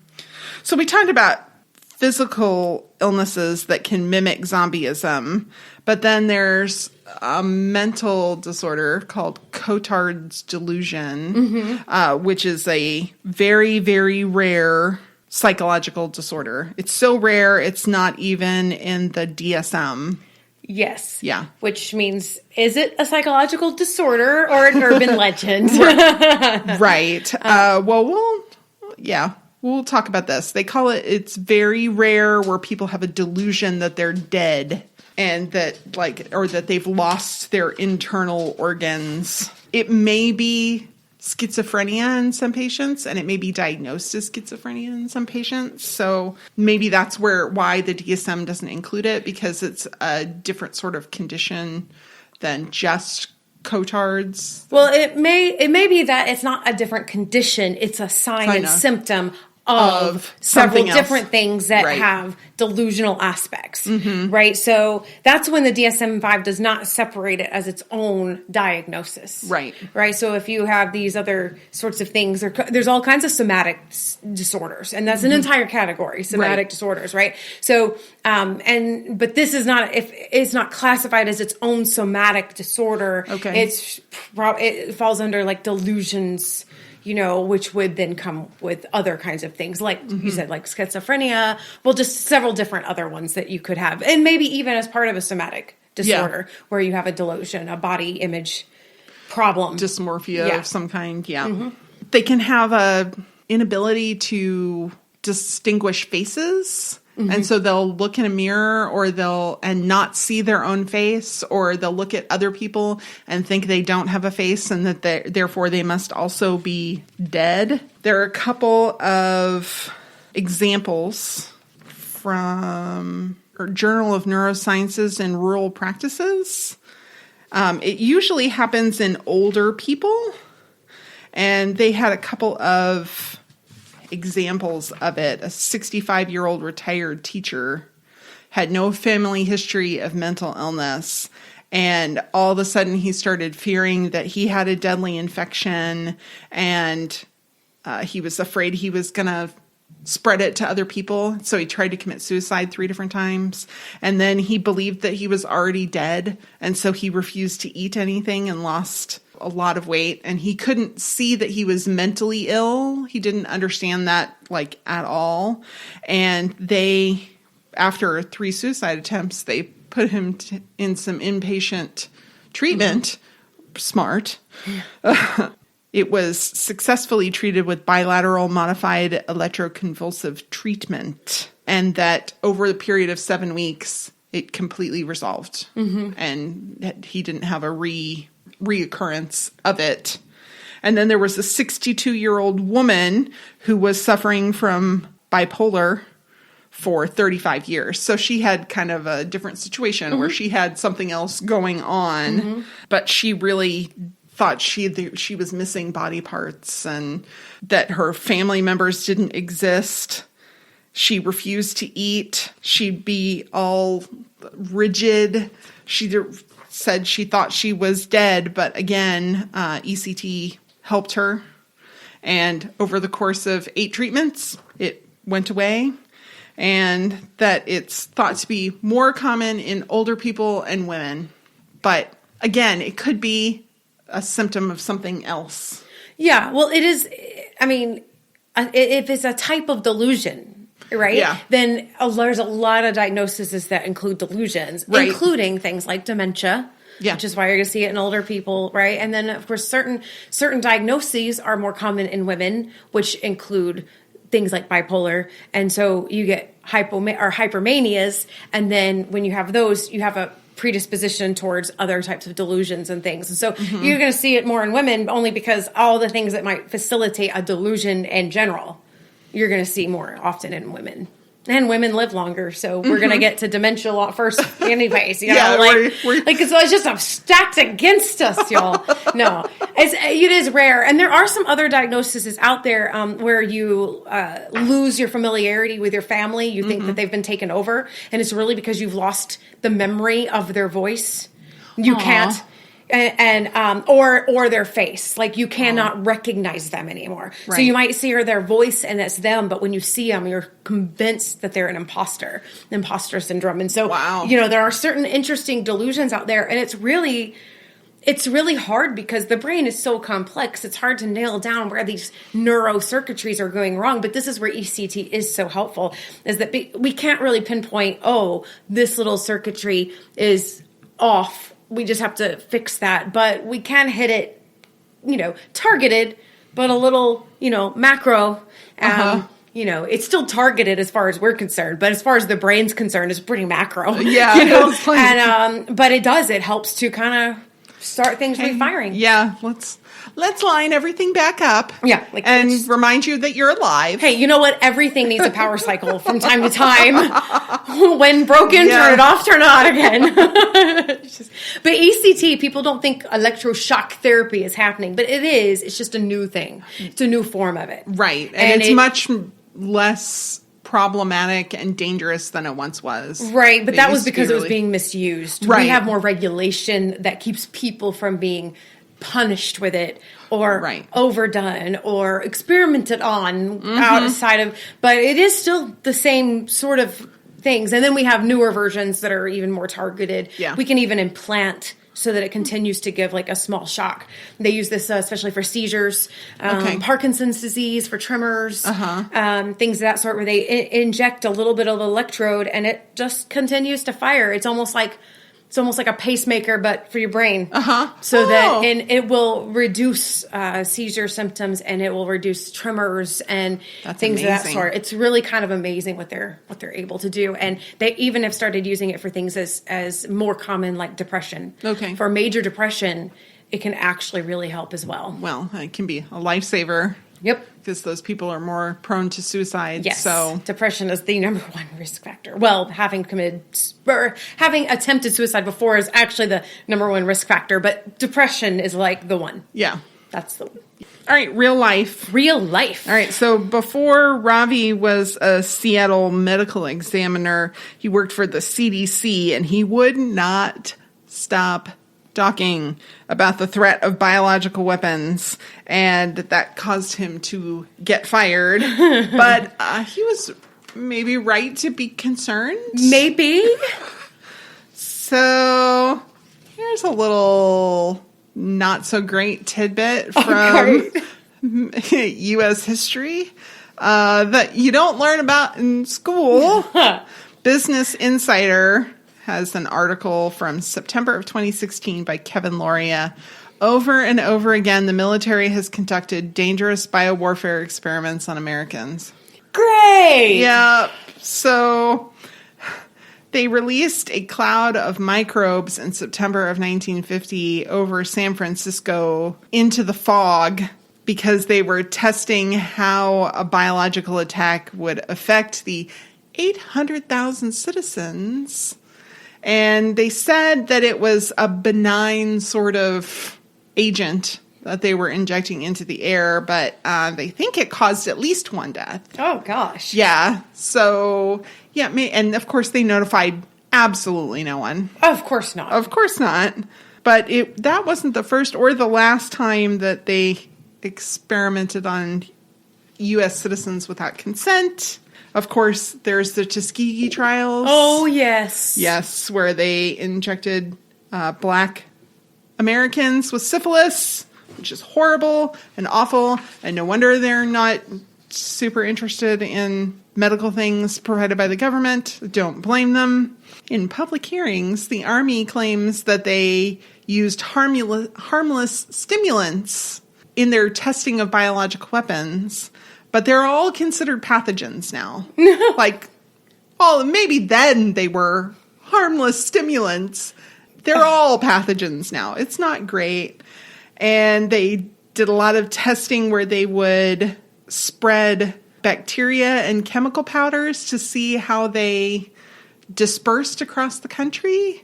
So we talked about physical illnesses that can mimic zombieism, but then there's a mental disorder called Cotard's delusion, which is a very, very rare psychological disorder. It's so rare, it's not even in the DSM. Yes. Yeah. Which means, is it a psychological disorder or an urban legend? Right. We'll talk about this. They call it's very rare where people have a delusion that they're dead and that that they've lost their internal organs. It may be schizophrenia in some patients, and it may be diagnosed as schizophrenia in some patients. So maybe that's why the DSM doesn't include it, because it's a different sort of condition than just Cotard's. Well, it may be that it's not a different condition; it's a sign and symptom of several different things that have delusional aspects, right? So that's when the DSM-5 does not separate it as its own diagnosis, right? So if you have these other sorts of things, there's all kinds of somatic disorders, and that's an entire category, somatic disorders, right? So, but this is not, if it's not classified as its own somatic disorder, it falls under like delusions, which would then come with other kinds of things, like you said, like schizophrenia. Well, just several different other ones that you could have. And maybe even as part of a somatic disorder where you have a delusion, a body image problem. Dysmorphia of some kind, They can have a inability to distinguish faces. And so they'll look in a mirror and not see their own face, or they'll look at other people and think they don't have a face and that therefore they must also be dead. There are a couple of examples from Journal of Neurosciences and Rural Practices. It usually happens in older people, and they had a couple of examples of it. A 65-year-old retired teacher had no family history of mental illness, and all of a sudden he started fearing that he had a deadly infection, and he was afraid he was going to spread it to other people, so he tried to commit suicide 3 different times, and then he believed that he was already dead, and so he refused to eat anything and lost a lot of weight, and he couldn't see that he was mentally ill. He didn't understand that, like, at all. And they, after 3 suicide attempts, they put him in some inpatient treatment. Smart. It was successfully treated with bilateral modified electroconvulsive treatment, and that over the period of 7 weeks, it completely resolved, and he didn't have a reoccurrence of it. And then there was a 62-year-old woman who was suffering from bipolar for 35 years. So she had kind of a different situation where she had something else going on, but she really thought she was missing body parts and that her family members didn't exist. She refused to eat. She'd be all rigid. She said she thought she was dead, but again, ECT helped her. And over the course of 8 treatments, it went away. And that it's thought to be more common in older people and women. But again, it could be a symptom of something else. Yeah, well, it is. I mean, if it's a type of delusion, right? Yeah. Then there's a lot of diagnoses that include delusions, including things like dementia. Yeah. Which is why you're going to see it in older people, right? And then, of course, certain diagnoses are more common in women, which include things like bipolar. And so you get hypermanias, and then when you have those, you have a predisposition towards other types of delusions and things. And so you're going to see it more in women only because all the things that might facilitate a delusion in general, you're going to see more often in women. And women live longer, so we're going to get to dementia a lot first anyways. You know, like it's just stacked against us, y'all. No, it is rare. And there are some other diagnoses out there where you lose your familiarity with your family. You think that they've been taken over, and it's really because you've lost the memory of their voice. You can't. Or their face, like you cannot recognize them anymore. Right. So you might see their voice and it's them, but when you see them, you're convinced that they're an imposter syndrome. And so, there are certain interesting delusions out there, and it's really hard because the brain is so complex. It's hard to nail down where these neurocircuitries are going wrong. But this is where ECT is so helpful, is that we can't really pinpoint, this little circuitry is off. We just have to fix that. But we can hit it, targeted, but a little, macro. It's still targeted as far as we're concerned, but as far as the brain's concerned, it's pretty macro. Yeah. But it helps to kind of start things refiring. Yeah. Let's line everything back up. Yeah. And remind you that you're alive. Hey, you know what? Everything needs a power cycle from time to time. When broken, turn it off, turn it on again. But ECT, people don't think electroshock therapy is happening, but it is. It's just a new thing. It's a new form of it. Right. And it's much less problematic and dangerous than it once was. Right. But that was because it was being misused. Right. We have more regulation that keeps people from being punished with it or overdone or experimented on outside of, but it is still the same sort of things. And then we have newer versions that are even more targeted. Yeah. We can even implant so that it continues to give like a small shock. They use this especially for seizures, Parkinson's disease, for tremors, things of that sort, where they inject a little bit of electrode and it just continues to fire. It's almost like a pacemaker, but for your brain. So it will reduce seizure symptoms, and it will reduce tremors and things of that sort. It's really kind of amazing what they're able to do. And they even have started using it for things as more common, like depression. Okay. For major depression, it can actually really help as well. Well, it can be a lifesaver. Yep. Because those people are more prone to suicide. Yes. So depression is the number one risk factor. Well, having attempted suicide before is actually the number one risk factor, but depression is like the one. Yeah. That's the one. All right, real life. Real life. All right, so before Ravi was a Seattle medical examiner, he worked for the CDC, and he would not stop talking about the threat of biological weapons, and that caused him to get fired. But he was maybe right to be concerned. Maybe. So here's a little not so great tidbit from U.S. history that you don't learn about in school. Business Insider has an article from September of 2016 by Kevin Loria. Over and over again, the military has conducted dangerous biowarfare experiments on Americans. Great! Yeah. So they released a cloud of microbes in September of 1950 over San Francisco into the fog because they were testing how a biological attack would affect the 800,000 citizens. And they said that it was a benign sort of agent that they were injecting into the air, but they think it caused at least one death. Oh, gosh. Yeah. So, yeah. And of course, they notified absolutely no one. Of course not. Of course not. But that wasn't the first or the last time that they experimented on U.S. citizens without consent. Of course, there's the Tuskegee trials. Oh, yes. Yes, where they injected black Americans with syphilis, which is horrible and awful, and no wonder they're not super interested in medical things provided by the government. Don't blame them. In public hearings, the Army claims that they used harmless stimulants in their testing of biological weapons, but they're all considered pathogens now. Maybe then they were harmless stimulants. They're all pathogens now. It's not great. And they did a lot of testing where they would spread bacteria and chemical powders to see how they dispersed across the country.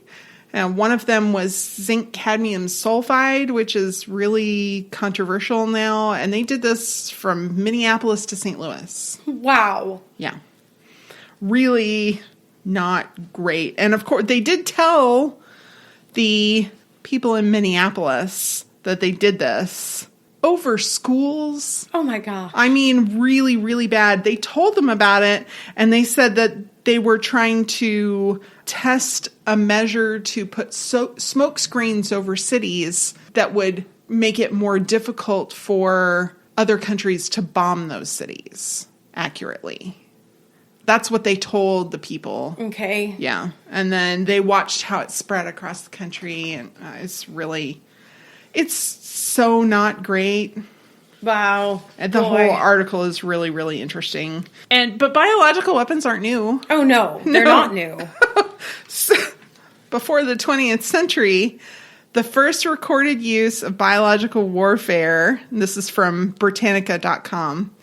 And one of them was zinc cadmium sulfide, which is really controversial now. And they did this from Minneapolis to St. Louis. Wow. Yeah. Really not great. And of course, they did tell the people in Minneapolis that they did this over schools. Oh my gosh. I mean, really, really bad. They told them about it, and they said that they were trying to test a measure to put smoke screens over cities that would make it more difficult for other countries to bomb those cities accurately. That's what they told the people. Okay. Yeah. And then they watched how it spread across the country, and it's so not great. Wow. And the whole article is really, really interesting. But biological weapons aren't new. Oh, no. They're not new. So, before the 20th century, the first recorded use of biological warfare, and this is from Britannica.com,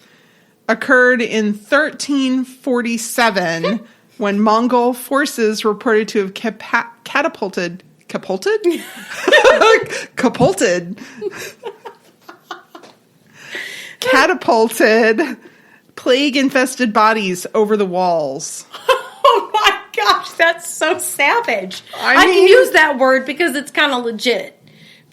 occurred in 1347 when Mongol forces reported to have catapulted plague-infested bodies over the walls. Oh my gosh, that's so savage. I mean, can use that word because it's kind of legit.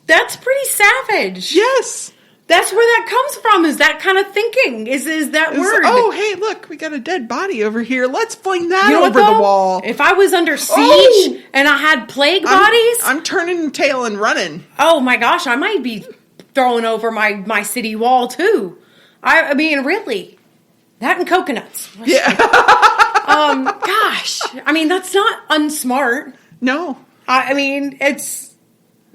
That's pretty savage. Yes. That's where that comes from, is that kind of thinking, is that word. Oh, hey, look, we got a dead body over here. Let's fling that over the wall. If I was under siege and I had plague bodies. I'm turning tail and running. Oh my gosh, I might be throwing over my city wall too. I mean, really. That and coconuts. Yeah. Gosh. I mean, that's not unsmart. No. I mean, it's,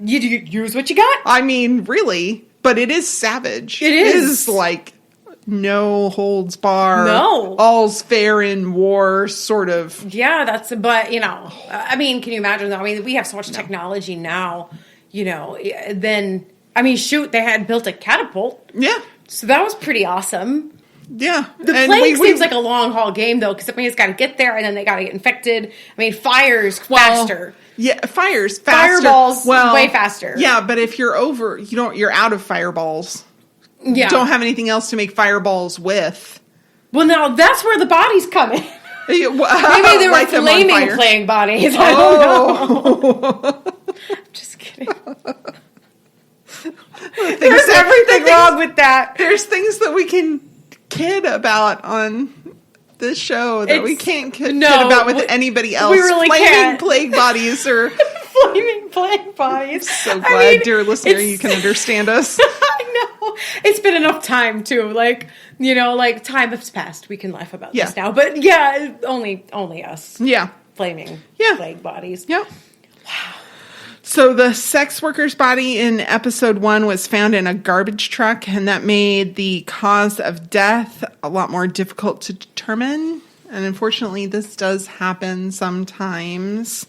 you use what you got. I mean, really. But it is savage. It is. It is like no holds bar. No. All's fair in war, sort of. Yeah, but, I mean, can you imagine that? I mean, we have so much technology now, then, I mean, shoot, they had built a catapult. Yeah. So that was pretty awesome. Yeah. The plague seems like a long haul game, though, because, I mean, it's got to get there, and then they got to get infected. I mean, fires faster. Yeah, fires faster. Fireballs way faster. Yeah, but if you're you're out of fireballs. Yeah. You don't have anything else to make fireballs with. Well, now that's where the bodies come in. Maybe they were flaming plague bodies. I don't know. I'm just kidding. There's everything wrong with that. There's things that we can kid about on this show that we can't kid about with anybody else. We really Flaming can't. plague bodies or Flaming plague bodies. So glad, dear listener, you can understand us. I know. It's been enough time, too. Like, time has passed. We can laugh about this now. But, yeah, only us. Yeah. Flaming plague bodies. Yep. Wow. So the sex worker's body in episode 1 was found in a garbage truck, and that made the cause of death a lot more difficult to determine. And unfortunately, this does happen sometimes.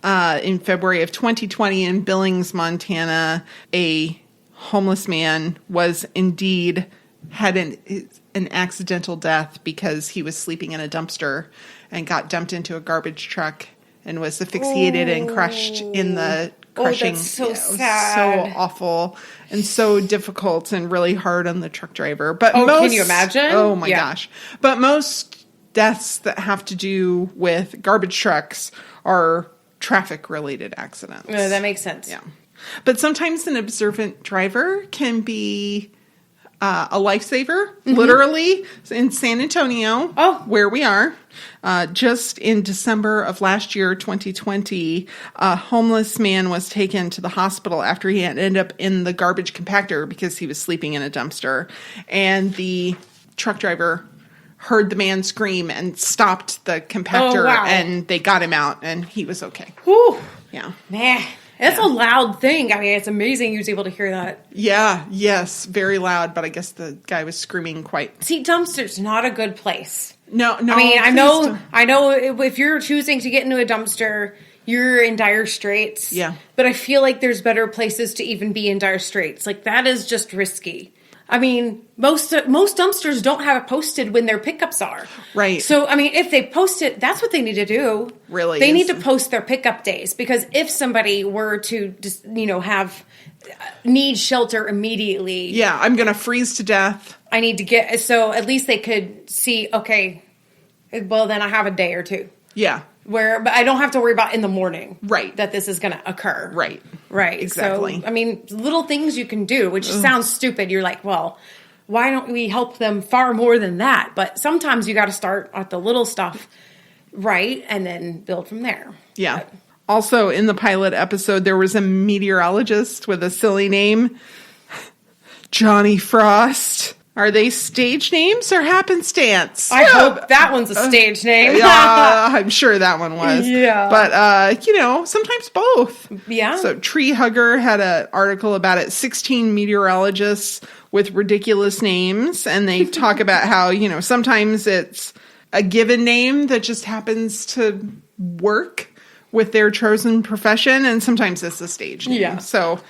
In February of 2020 in Billings, Montana, a homeless man was indeed had an accidental death because he was sleeping in a dumpster and got dumped into a garbage truck and was asphyxiated and crushed in the crushing. That's so sad. So awful and so difficult and really hard on the truck driver. But can you imagine? Oh my gosh. But most deaths that have to do with garbage trucks are traffic-related accidents. No, that makes sense. Yeah. But sometimes an observant driver can be a lifesaver, literally, in San Antonio, where we are. Just in December of last year, 2020, a homeless man was taken to the hospital after he had ended up in the garbage compactor because he was sleeping in a dumpster. And the truck driver heard the man scream and stopped the compactor, and they got him out, and he was okay. Whew. Yeah. Man, that's a loud thing. I mean, it's amazing he was able to hear that. Yeah, yes, very loud, but I guess the guy was screaming quite. See, dumpster's not a good place. No. I mean, I know if you're choosing to get into a dumpster, you're in dire straits. Yeah. But I feel like there's better places to even be in dire straits. Like, that is just risky. I mean, most dumpsters don't have it posted when their pickups are. Right. So, I mean, if they post it, that's what they need to do. Really? They need to post their pickup days, because if somebody were to just, need shelter immediately. Yeah, I'm going to freeze to death. I need to get, so at least they could see, okay, well, then I have a day or two. Yeah. But I don't have to worry about in the morning. Right. That this is going to occur. Right. Right. Exactly. So, I mean, little things you can do, which sounds stupid. You're like, well, why don't we help them far more than that? But sometimes you got to start at the little stuff, right, and then build from there. Yeah. But also, in the pilot episode, there was a meteorologist with a silly name, Johnny Frost. Are they stage names or happenstance? I hope that one's a stage name. Yeah, I'm sure that one was. Yeah. But, sometimes both. Yeah. So Tree Hugger had an article about it, 16 meteorologists with ridiculous names. And they talk about how, sometimes it's a given name that just happens to work with their chosen profession. And sometimes it's a stage name. Yeah. So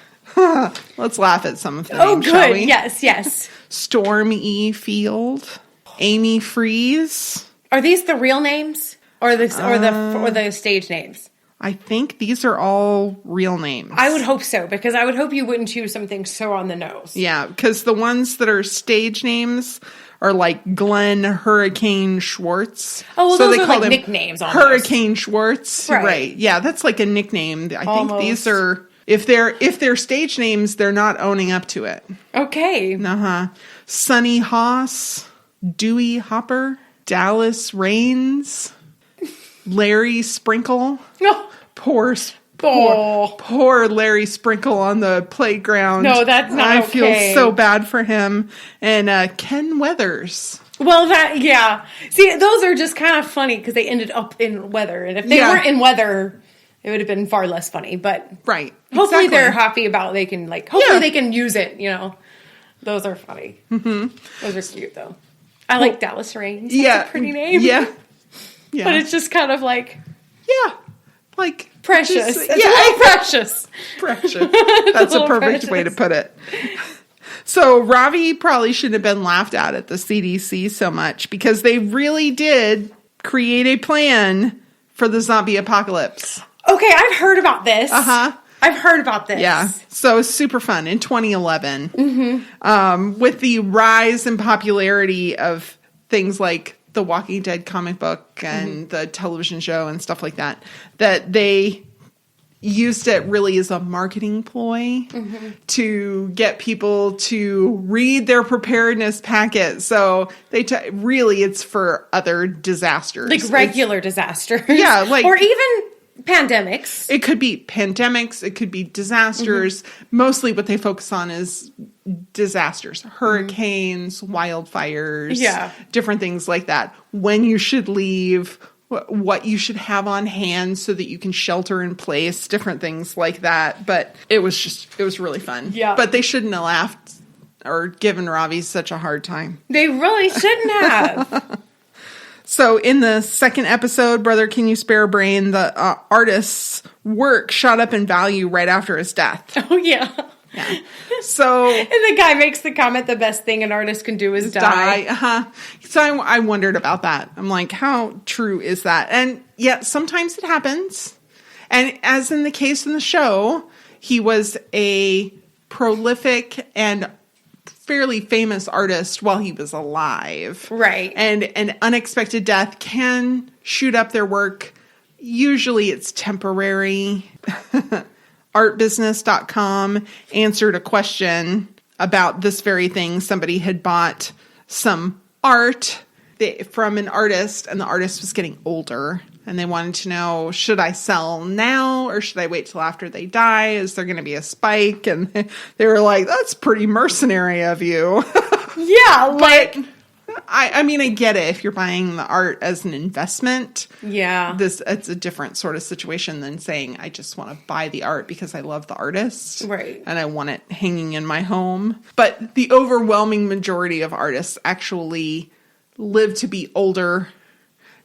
let's laugh at some of the names, good. Shall we? Yes. Storm E. Field, Amy Freeze. Are these the real names or the stage names? I think these are all real names. I would hope so, because I would hope you wouldn't choose something so on the nose. Yeah, because the ones that are stage names are like Glenn Hurricane Schwartz. Oh, well, so those are like nicknames almost. Hurricane Schwartz. Right. Yeah, that's like a nickname. I think these are... If they're stage names, they're not owning up to it. Okay. Sunny Haas, Dewey Hopper, Dallas Rains, Larry Sprinkle. No. Poor Larry Sprinkle on the playground. No, that's not I okay. feel so bad for him. And Ken Weathers. Well, see, those are just kind of funny because they ended up in weather. And if they weren't in weather, it would have been far less funny. But right, hopefully they're happy about they can hopefully they can use it. Those are funny. Mm-hmm. Those are cute though. I like Dallas Rains. That's a pretty name. Yeah. But it's just kind of like precious. Just, It's precious. That's a perfect way to put it. So Ravi probably shouldn't have been laughed at the CDC so much, because they really did create a plan for the zombie apocalypse. Okay, I've heard about this. I've heard about this. Yeah, so it's super fun in 2011. With the rise in popularity of things like the Walking Dead comic book and the television show and stuff like that, that they used it really as a marketing ploy to get people to read their preparedness packet. So they really it's for other disasters, like regular disasters. Yeah, or even Pandemics. It could be pandemics. It could be disasters. Mostly what they focus on is disasters, hurricanes, wildfires, different things like that. When you should leave, what you should have on hand so that you can shelter in place, different things like that. But it was really fun. Yeah. But they shouldn't have laughed or given Ravi such a hard time. They really shouldn't have. So in the second episode, Brother, Can You Spare a Brain, the artist's work shot up in value right after his death. Oh, yeah. Yeah. So... And the guy makes the comment, the best thing an artist can do is die. Uh-huh. So I wondered about that. I'm like, how true is that? And yet sometimes it happens. And as in the case in the show, he was a prolific and fairly famous artist while he was alive. Right. And an unexpected death can shoot up their work. Usually it's temporary. Artbusiness.com answered a question about this very thing. Somebody had bought some art from an artist, and the artist was getting older. And they wanted to know, should I sell now or should I wait till after they die? Is there going to be a spike? And they were like, that's pretty mercenary of you. Yeah, like... But I mean, I get it. If you're buying the art as an investment, it's a different sort of situation than saying, I just want to buy the art because I love the artist. Right. And I want it hanging in my home. But the overwhelming majority of artists actually live to be older,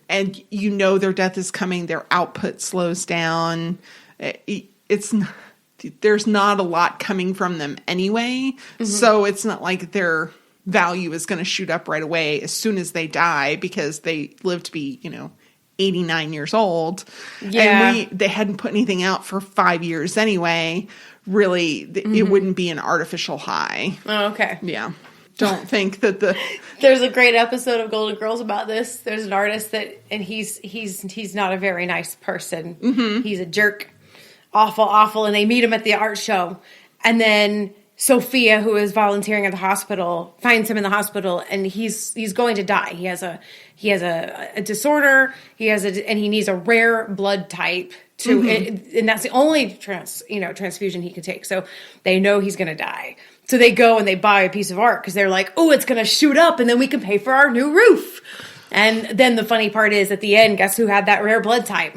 and you know their death is coming. Their output slows down. There's not a lot coming from them anyway. Mm-hmm. So it's not like their value is going to shoot up right away as soon as they die because they live to be, 89 years old. Yeah. And they hadn't put anything out for 5 years anyway. Really, it wouldn't be an artificial high. Oh, okay. Yeah. Don't think that There's a great episode of Golden Girls about this. There's an artist and he's not a very nice person. Mm-hmm. He's a jerk. Awful. And they meet him at the art show. And then Sophia, who is volunteering at the hospital, finds him in the hospital, and he's going to die. He has a disorder. And he needs a rare blood type to, and that's the only transfusion he can take. So they know he's going to die. So they go and they buy a piece of art because they're like, oh, it's going to shoot up, and then we can pay for our new roof. And then the funny part is, at the end, guess who had that rare blood type?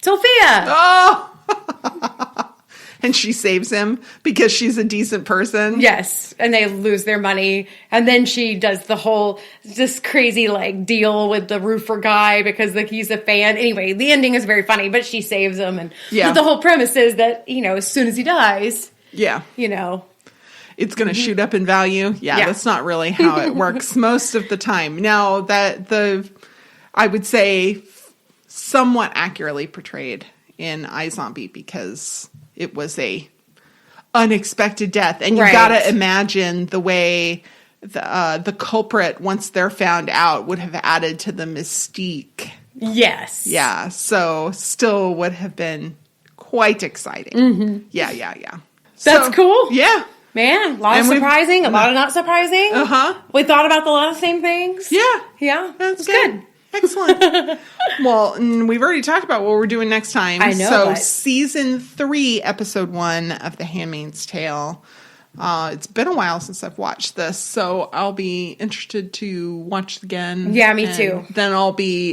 Sophia. Oh. And she saves him because she's a decent person. Yes. And they lose their money. And then she does this crazy deal with the roofer guy because he's a fan. Anyway, the ending is very funny, but she saves him. And but the whole premise is that, as soon as he dies, it's going to shoot up in value. Yeah, that's not really how it works most of the time. Now, that I would say somewhat accurately portrayed in iZombie because it was a unexpected death. And you got to imagine the way the culprit, once they're found out, would have added to the mystique. Yes. Yeah, so still would have been quite exciting. Mm-hmm. Yeah. That's cool. Yeah. Man, a lot of surprising, a lot of not surprising. Uh-huh. We thought about a lot of the same things. Yeah. Yeah. That's good. Excellent. Well, we've already talked about what we're doing next time. I know. So season 3, episode 1 of The Handmaid's Tale. It's been a while since I've watched this, so I'll be interested to watch it again. Yeah, me too. Then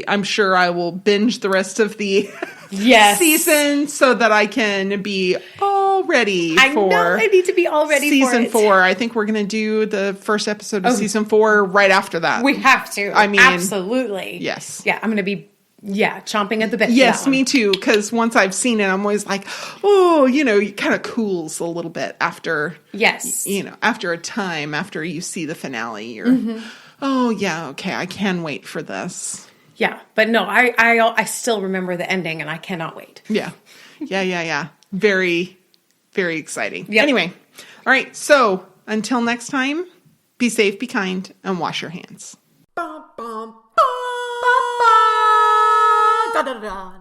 I'm sure I will binge the rest of the season so that I can be all ready I know I need to be all ready for season 4. I think we're going to do the first episode of season 4 right after that. We have to. I mean, absolutely. Yes. Yeah, I'm going to be chomping at the bit. Yes, me too. Because once I've seen it, I'm always like, it kind of cools a little bit after. Yes. After a time, after you see the finale, you're, okay, I can wait for this. Yeah, but no, I still remember the ending, and I cannot wait. Yeah. Very, very exciting. Yep. Anyway, all right. So until next time, be safe, be kind, and wash your hands. Da, da, da.